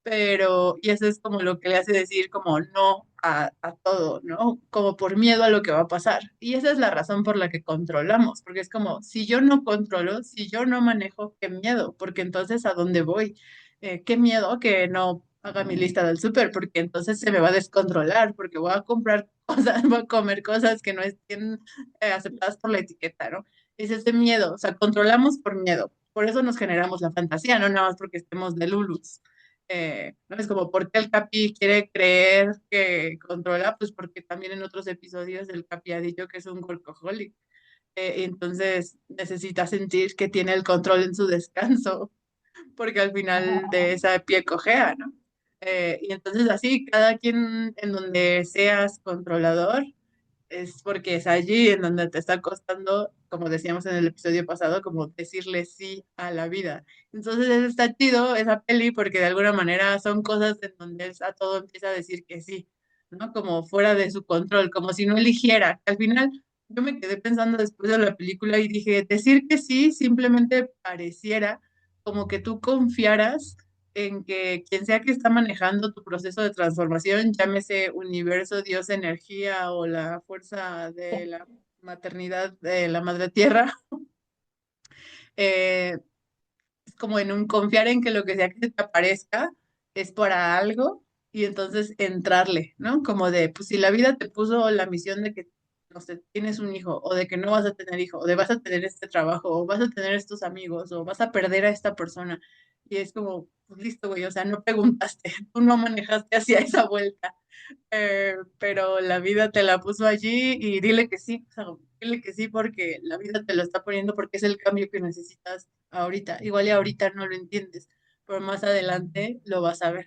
pero, y eso es como lo que le hace decir como no a todo, ¿no? Como por miedo a lo que va a pasar. Y esa es la razón por la que controlamos, porque es como, si yo no controlo, si yo no manejo, qué miedo, porque entonces ¿a dónde voy? Qué miedo que no haga mi lista del súper, porque entonces se me va a descontrolar, porque voy a comprar cosas, voy a comer cosas que no estén aceptadas por la etiqueta, ¿no? Es ese miedo, o sea, controlamos por miedo. Por eso nos generamos la fantasía, no nada más porque estemos de lulus. ¿No? Es como, ¿por qué el Capi quiere creer que controla? Pues porque también en otros episodios el Capi ha dicho que es un workaholic. Entonces necesita sentir que tiene el control en su descanso porque al final de esa pie cojea, ¿no? Y entonces así, cada quien en donde seas controlador, es porque es allí en donde te está costando, como decíamos en el episodio pasado, como decirle sí a la vida. Entonces está chido esa peli porque de alguna manera son cosas en donde él a todo empieza a decir que sí, ¿no? Como fuera de su control, como si no eligiera. Al final yo me quedé pensando después de la película y dije, decir que sí simplemente pareciera como que tú confiaras en que quien sea que está manejando tu proceso de transformación, llámese universo, Dios, energía o la fuerza de la maternidad de la madre tierra, eh, es como en un confiar en que lo que sea que se te aparezca es para algo y entonces entrarle, ¿no? Como de, pues si la vida te puso la misión de que, no sé, tienes un hijo o de que no vas a tener hijo o de vas a tener este trabajo o vas a tener estos amigos o vas a perder a esta persona. Y es como, pues listo, güey, o sea, no preguntaste, tú no manejaste hacia esa vuelta, pero la vida te la puso allí y dile que sí, o sea, dile que sí porque la vida te lo está poniendo porque es el cambio que necesitas ahorita. Igual y ahorita no lo entiendes, pero más adelante lo vas a ver.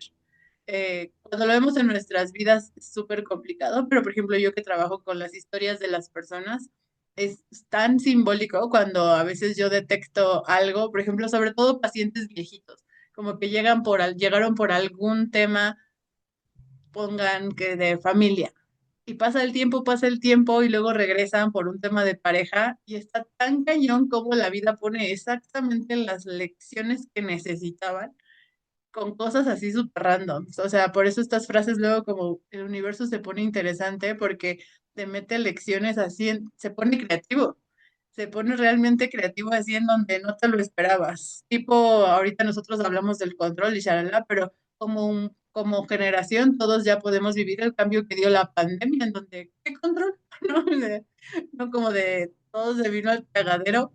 Cuando lo vemos en nuestras vidas es súper complicado, pero por ejemplo yo que trabajo con las historias de las personas, es tan simbólico cuando a veces yo detecto algo, por ejemplo, sobre todo pacientes viejitos, como que llegaron por algún tema, pongan que de familia. Y pasa el tiempo y luego regresan por un tema de pareja y está tan cañón como la vida pone exactamente las lecciones que necesitaban con cosas así súper random. O sea, por eso estas frases luego como el universo se pone interesante porque te mete lecciones así, se pone creativo. Se pone realmente creativo así en donde no te lo esperabas. Tipo, ahorita nosotros hablamos del control y shalala, pero como generación todos ya podemos vivir el cambio que dio la pandemia, en donde, ¿qué control? ¿No? No como de todo se vino al cagadero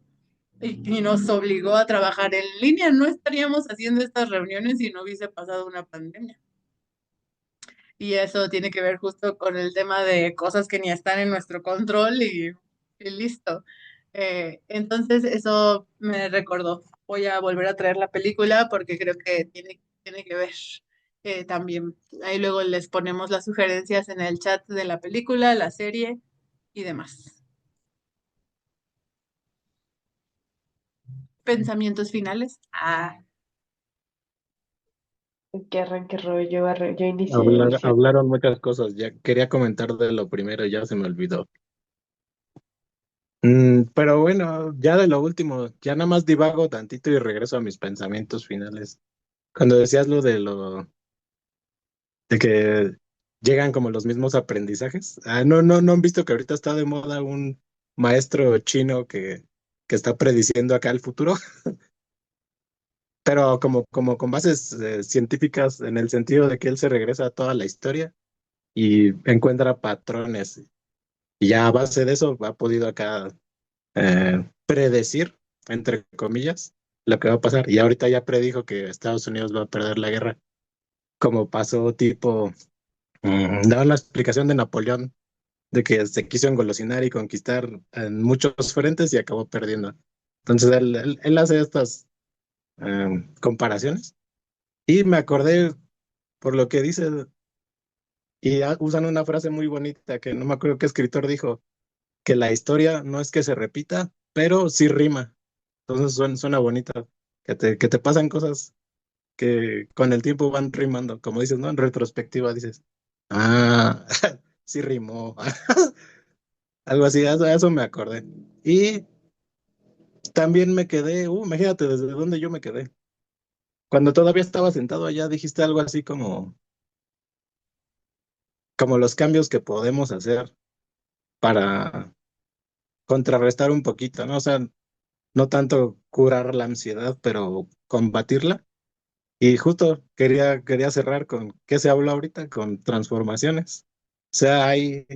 y nos obligó a trabajar en línea. No estaríamos haciendo estas reuniones si no hubiese pasado una pandemia. Y eso tiene que ver justo con el tema de cosas que ni están en nuestro control y listo. Entonces eso me recordó. Voy a volver a traer la película porque creo que tiene que ver también. Ahí luego les ponemos las sugerencias en el chat de la película, la serie y demás. ¿Pensamientos finales? Que arranque rollo, yo inicié. Hablaron muchas cosas. Ya quería comentar de lo primero, ya se me olvidó. Pero bueno, ya de lo último, ya nada más divago tantito y regreso a mis pensamientos finales. Cuando decías lo de que llegan como los mismos aprendizajes. No han visto que ahorita está de moda un maestro chino que está prediciendo acá el futuro, pero como con bases científicas en el sentido de que él se regresa a toda la historia y encuentra patrones. Y ya a base de eso ha podido acá predecir, entre comillas, lo que va a pasar. Y ahorita ya predijo que Estados Unidos va a perder la guerra, como pasó tipo, daba la explicación de Napoleón, de que se quiso engolosinar y conquistar en muchos frentes y acabó perdiendo. Entonces él hace estas comparaciones y me acordé por lo que dice y usan una frase muy bonita que no me acuerdo qué escritor dijo, que la historia no es que se repita, pero sí rima. Entonces suena bonito, que te pasan cosas que con el tiempo van rimando, como dices, ¿no? En retrospectiva dices, ah, sí rimó, algo así, a eso me acordé. Y también me quedé, imagínate desde dónde yo me quedé. Cuando todavía estaba sentado allá, dijiste algo así como los cambios que podemos hacer para contrarrestar un poquito, ¿no? O sea, no tanto curar la ansiedad, pero combatirla. Y justo quería cerrar con qué se habla ahorita, con transformaciones. O sea, hay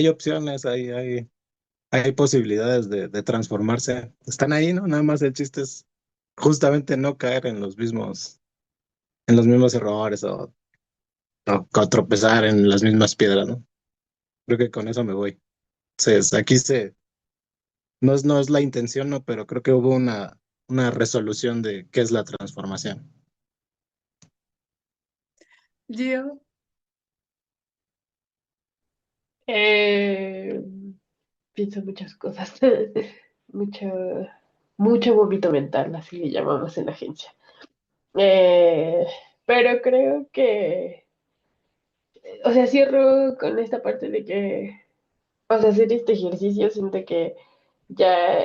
opciones, hay posibilidades de transformarse. Están ahí, ¿no? Nada más el chiste es justamente no caer en los mismos errores o tropezar en las mismas piedras, ¿no? Creo que con eso me voy. Entonces, no es la intención, ¿no? Pero creo que hubo una resolución de qué es la transformación. Yo, Eh, Pienso muchas cosas. Mucho, mucho vómito mental, así le llamamos en la agencia. Eh, pero creo que, o sea, cierro con esta parte de que, o sea, hacer este ejercicio siento que ya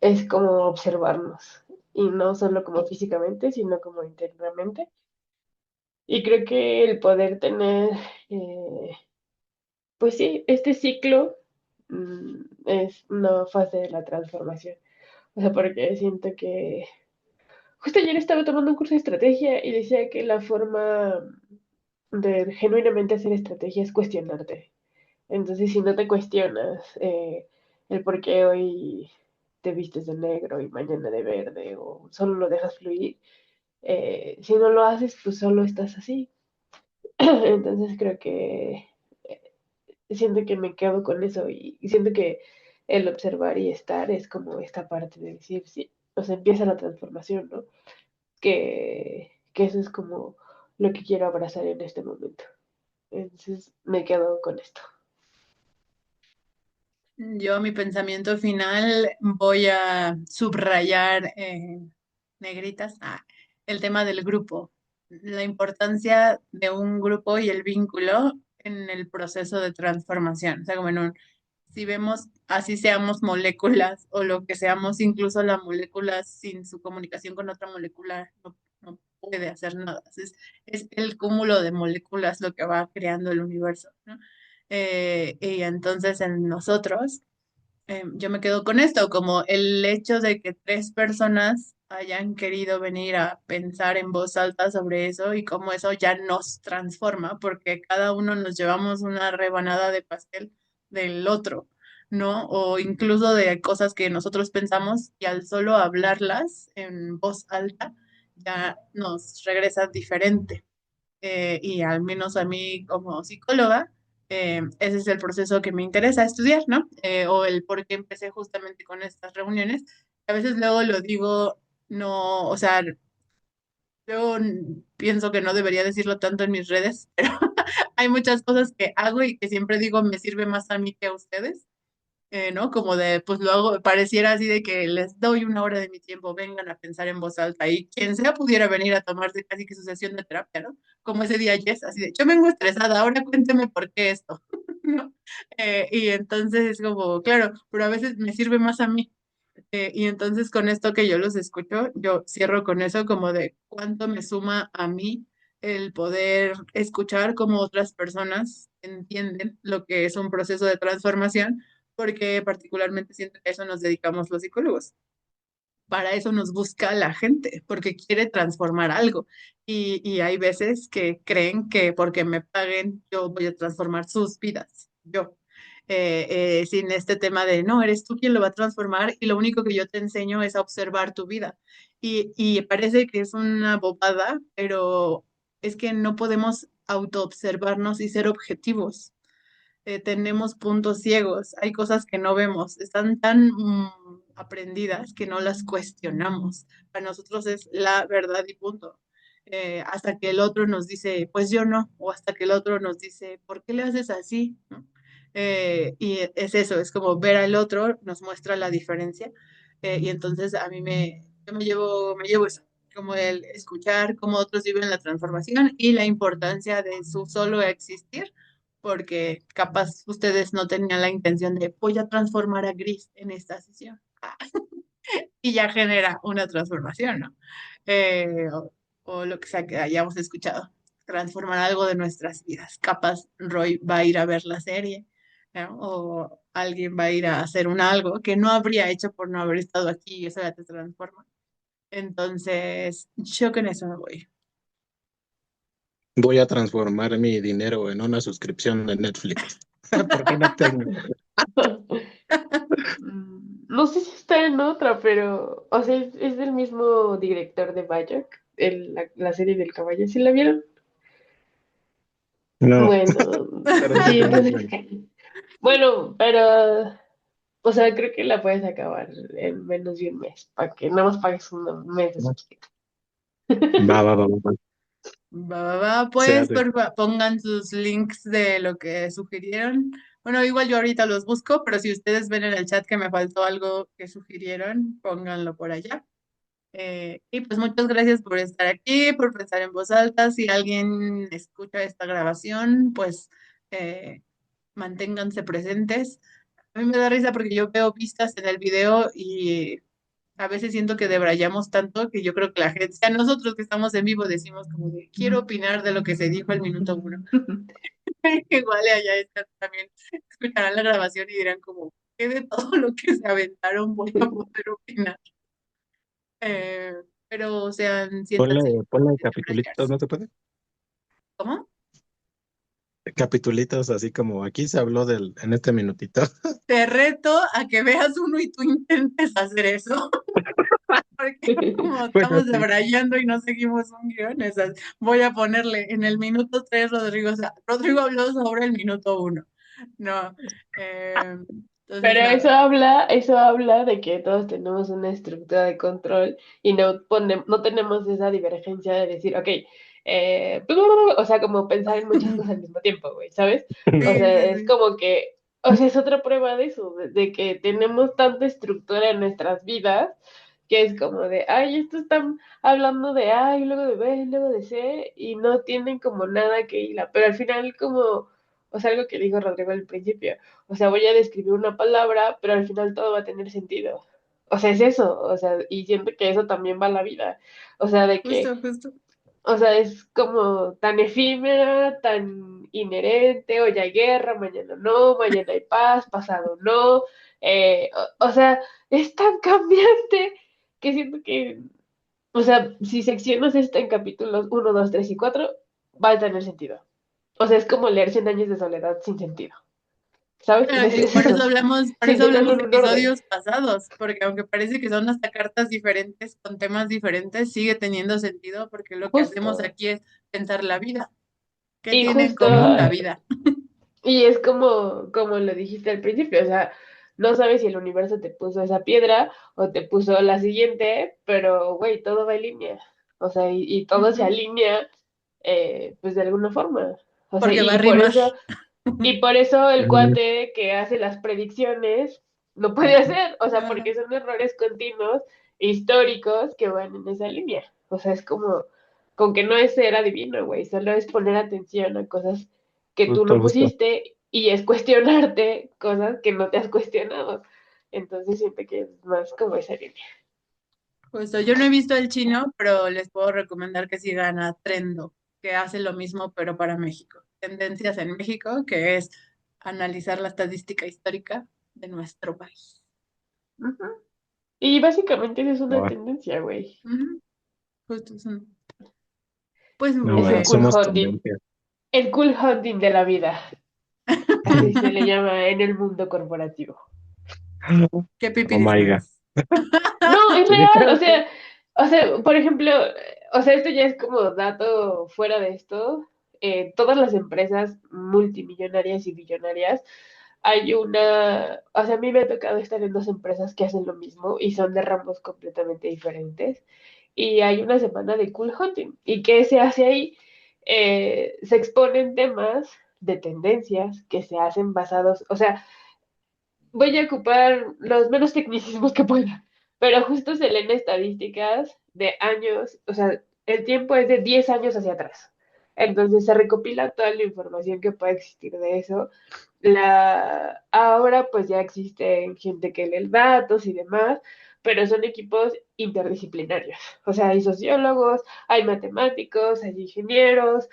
es como observarnos, y no solo como físicamente, sino como internamente. Y creo que el poder tener, eh, pues sí, este ciclo es una fase de la transformación. O sea, porque siento que justo ayer estaba tomando un curso de estrategia y decía que la forma de genuinamente hacer estrategia es cuestionarte. Entonces, si no te cuestionas el por qué hoy te vistes de negro y mañana de verde, o solo lo dejas fluir, si no lo haces, pues solo estás así. Entonces creo que siento que me quedo con eso, y siento que el observar y estar es como esta parte de decir, sí, o sea, empieza la transformación, ¿no? Que eso es como lo que quiero abrazar en este momento. Entonces me quedo con esto. mi pensamiento final voy a subrayar negritas el tema del grupo, la importancia de un grupo y el vínculo en el proceso de transformación. O sea, como si vemos, así seamos moléculas o lo que seamos, incluso la molécula sin su comunicación con otra molécula no puede hacer nada. Es el cúmulo de moléculas lo que va creando el universo, ¿no? Y entonces en nosotros, yo me quedo con esto, como el hecho de que tres personas hayan querido venir a pensar en voz alta sobre eso y cómo eso ya nos transforma, porque cada uno nos llevamos una rebanada de pastel del otro, ¿no? O incluso de cosas que nosotros pensamos y al solo hablarlas en voz alta ya nos regresa diferente. Y al menos a mí como psicóloga, ese es el proceso que me interesa estudiar, ¿no? O el por qué empecé justamente con estas reuniones. A veces luego lo digo, no, o sea, yo pienso que no debería decirlo tanto en mis redes, pero hay muchas cosas que hago y que siempre digo me sirve más a mí que a ustedes, ¿no? Como de, pues lo hago, pareciera así de que les doy una hora de mi tiempo, vengan a pensar en voz alta y quien sea pudiera venir a tomarse casi que su sesión de terapia, ¿no? Como ese día Jess, así de, yo vengo estresada, ahora cuénteme por qué esto, ¿no? Y entonces es como, claro, pero a veces me sirve más a mí. Y entonces con esto que yo los escucho, yo cierro con eso como de cuánto me suma a mí el poder escuchar cómo otras personas entienden lo que es un proceso de transformación, porque particularmente siento que a eso nos dedicamos los psicólogos. Para eso nos busca la gente, porque quiere transformar algo. Y hay veces que creen que porque me paguen, yo voy a transformar sus vidas. Yo. Sin este tema de, no, eres tú quien lo va a transformar y lo único que yo te enseño es a observar tu vida. Y parece que es una bobada, pero es que no podemos autoobservarnos y ser objetivos. tenemos puntos ciegos, hay cosas que no vemos, están tan aprendidas que no las cuestionamos. Para nosotros es la verdad y punto. Hasta que el otro nos dice, pues yo no, o hasta que el otro nos dice, ¿por qué le haces así? ¿No? Y es eso, es como ver al otro, nos muestra la diferencia, y entonces a mí yo me llevo eso, como el escuchar cómo otros viven la transformación y la importancia de su solo existir, porque capaz ustedes no tenían la intención de voy a transformar a Gris en esta sesión y ya genera una transformación, ¿no? O lo que sea que hayamos escuchado, transformar algo de nuestras vidas. Capaz Roy va a ir a ver la serie, ¿no? O alguien va a ir a hacer un algo que no habría hecho por no haber estado aquí y eso ya te transforma. Entonces, yo con eso me voy. Voy a transformar mi dinero en una suscripción de Netflix. Porque no tengo. No sé si está en otra, pero, o sea, es del mismo director de Bayek, la serie del caballo, ¿sí la vieron? No, Bueno, pero sí sí, está muy entonces, bueno. bueno, pero, o sea, creo que la puedes acabar en menos de un mes, para que nada más pagues un mes de suscripción. Va. Se Pues hace. pongan sus links de lo que sugirieron. Bueno, igual yo ahorita los busco, pero si ustedes ven en el chat que me faltó algo que sugirieron, pónganlo por allá. Y pues muchas gracias por estar aquí, por pensar en voz alta. Si alguien escucha esta grabación, pues eh, manténganse presentes. A mí me da risa porque yo veo vistas en el video y a veces siento que debrayamos tanto que yo creo que la gente, o sea, nosotros que estamos en vivo decimos como de, quiero opinar de lo que se dijo al minuto uno. Igual allá están también, escucharán la grabación y dirán como, ¿qué de todo lo que se aventaron voy a poder opinar? Eh, pero, o sea, siéntanse Ponle de capitulitos, debrayarse. ¿no se puede? ¿Cómo? Capitulitos así como aquí se habló en este minutito. Te reto a que veas uno y tú intentes hacer eso, porque como Bueno, estamos sí. debrayando y no seguimos un guión, voy a ponerle en el minuto 3 Rodrigo, o sea, Rodrigo habló sobre el minuto 1. No, entonces Pero nada. eso habla de que todos tenemos una estructura de control y no tenemos esa divergencia de decir, ok, o sea, como pensar en muchas cosas al mismo tiempo, güey, ¿sabes? O Sí, sea, sí, es sí. como que, o sea, es otra prueba de eso, de que tenemos tanta estructura en nuestras vidas que es como de, ay, estos están hablando de A y luego de B y luego de C y no tienen como nada que hila, pero al final como, o sea, algo que dijo Rodrigo al principio. O sea, voy a describir una palabra, pero al final todo va a tener sentido. O sea, es eso. O sea, y siento que eso también va a la vida. O sea, de que, Justo, justo. o sea, es como tan efímera, tan inherente. Hoy hay guerra, mañana no, mañana hay paz, pasado no. O sea, es tan cambiante que siento que, o sea, si seccionas esto en capítulos 1, 2, 3 y 4 va a tener sentido. O sea, es como leer Cien años de soledad sin sentido. ¿Sabes? Es Por eso eso, hablamos, por sin eso hablamos tenerlo de en un orden. episodios pasados, porque aunque parece que son hasta cartas diferentes con temas diferentes, sigue teniendo sentido porque lo que hacemos Justo. aquí es pensar la vida. ¿Qué Y tiene en justo, común la vida? y es como lo dijiste al principio, o sea, no sabes si el universo te puso esa piedra o te puso la siguiente, pero, güey, todo va en línea. O sea, y todo se Ujú. alinea, pues de alguna forma. O sea, Porque va a y por rimar. eso, y por eso el Mm, cuate que hace las predicciones no puede hacer, o sea, Ajá. porque son errores continuos, históricos, que van en esa línea. O sea, es como, con que no es ser adivino, güey, solo es poner atención a cosas que tú no justo. pusiste y es cuestionarte cosas que no te has cuestionado. Entonces siento que es más como esa línea. Justo, yo no he visto el chino, pero les puedo recomendar que sigan a Trendo, que hace lo mismo, pero para México. Tendencias en México, que es analizar la estadística histórica de nuestro país. Ujú. Y básicamente esa es una No, tendencia, güey. Ujú. Justo, pues no, Es el bueno. cool somos hunting. tendencia. El cool hunting de la vida. Así se le llama en el mundo corporativo. ¿Qué Oh pipi my God. dices? No, es Sí. real, o sea, por ejemplo, o sea, esto ya es como dato fuera de esto. todas las empresas multimillonarias y billonarias, o sea, a mí me ha tocado estar en dos empresas que hacen lo mismo y son de ramos completamente diferentes. Y hay una semana de cool hunting. ¿Y qué se hace ahí? Se exponen temas de tendencias que se hacen basados, o sea, voy a ocupar los menos tecnicismos que pueda, pero justo se leen estadísticas de años, o sea, el tiempo es de 10 años hacia atrás. Entonces se recopila toda la información que puede existir de eso. Ahora pues ya existe gente que lee datos y demás, pero son equipos interdisciplinarios. O sea, hay sociólogos, hay matemáticos, hay ingenieros,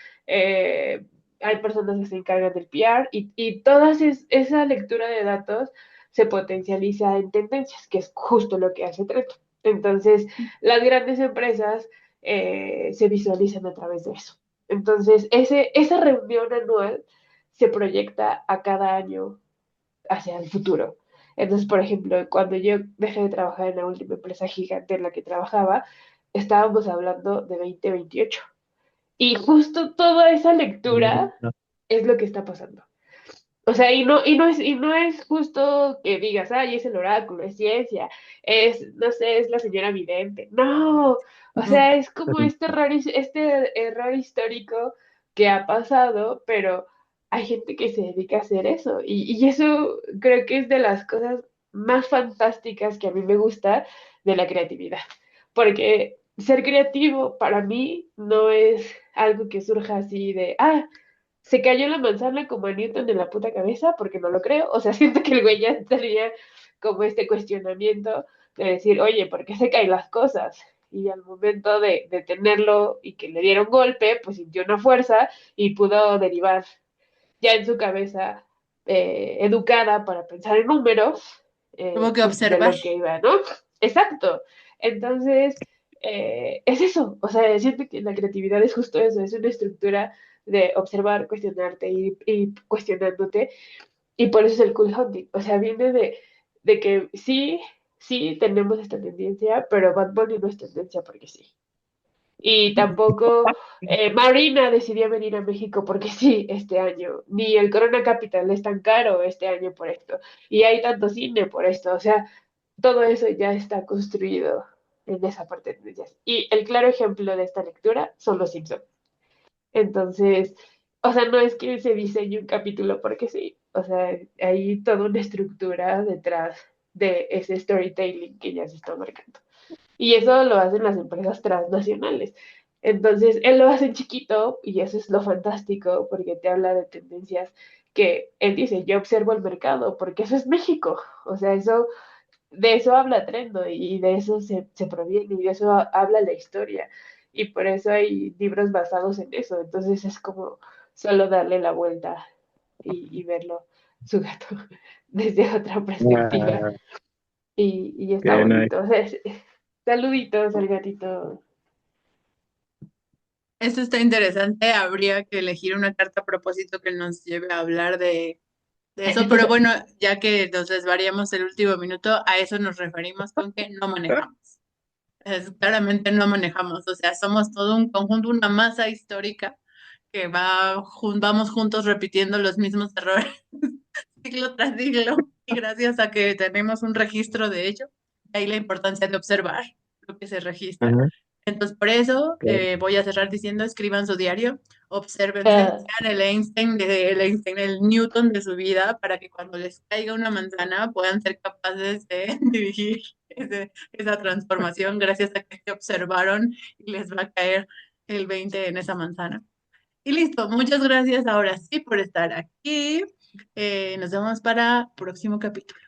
hay personas que se encargan del PR y toda esa lectura de datos se potencializa en tendencias, que es justo lo que hace Treto. Entonces, las grandes empresas se visualizan a través de eso. Entonces, esa reunión anual se proyecta a cada año hacia el futuro. Entonces, por ejemplo, cuando yo dejé de trabajar en la última empresa gigante en la que trabajaba, estábamos hablando de 2028. Y justo toda esa lectura es lo que está pasando. O sea, y no es justo que digas, ay, es el oráculo, es ciencia, no sé, es la señora vidente. No, o sea, es como este error histórico que ha pasado, pero hay gente que se dedica a hacer eso. Y eso creo que es de las cosas más fantásticas que a mí me gusta de la creatividad. Porque ser creativo para mí no es algo que surja así de, se cayó la manzana como a Newton en la puta cabeza, porque no lo creo. O sea, siento que el güey ya tenía como este cuestionamiento de decir, oye, ¿por qué se caen las cosas? Y al momento de tenerlo y que le dieron golpe, pues sintió una fuerza y pudo derivar ya en su cabeza educada para pensar en números, Tuvo que pues de observar. lo que iba, ¿no? Exacto. Entonces, es eso. O sea, siento que la creatividad es justo eso, es una estructura de observar, cuestionarte y cuestionándote. Y por eso es el cool hunting. O sea, viene de que sí, sí tenemos esta tendencia, pero Bad Bunny no es tendencia porque sí. Y tampoco Marina decidió venir a México porque sí, este año. Ni el Corona Capital es tan caro este año por esto. Y hay tanto cine por esto. O sea, todo eso ya está construido en esa parte de tendencias. Y el claro ejemplo de esta lectura son los Simpsons. Entonces, o sea, no es que se diseñe un capítulo porque sí. O sea, hay toda una estructura detrás de ese storytelling que ya se está marcando. Y eso lo hacen las empresas transnacionales. Entonces, él lo hace en chiquito y eso es lo fantástico porque te habla de tendencias que él dice, yo observo el mercado porque eso es México. O sea, de eso habla Trendo y de eso se proviene y de eso habla la historia. Y por eso hay libros basados en eso. Entonces es como solo darle la vuelta y verlo, su gato, desde otra perspectiva. Ah, Y está qué nice. bonito. O sea, saluditos al gatito. Esto está interesante. Habría que elegir una carta a propósito que nos lleve a hablar de eso, pero bueno, ya que nos desvariamos el último minuto, a eso nos referimos con que no manejamos. Claramente no manejamos, o sea, somos todo un conjunto, una masa histórica que vamos juntos repitiendo los mismos errores siglo tras siglo, y gracias a que tenemos un registro de ello, de ahí la importancia de observar lo que se registra. Ajá, Entonces, por eso claro. voy a cerrar diciendo, escriban su diario, obsérvense, Ah, sean el Newton de su vida, para que cuando les caiga una manzana puedan ser capaces de dirigir esa transformación gracias a que se observaron y les va a caer el 20 en esa manzana. Y listo, muchas gracias ahora sí por estar aquí. Nos vemos para próximo capítulo.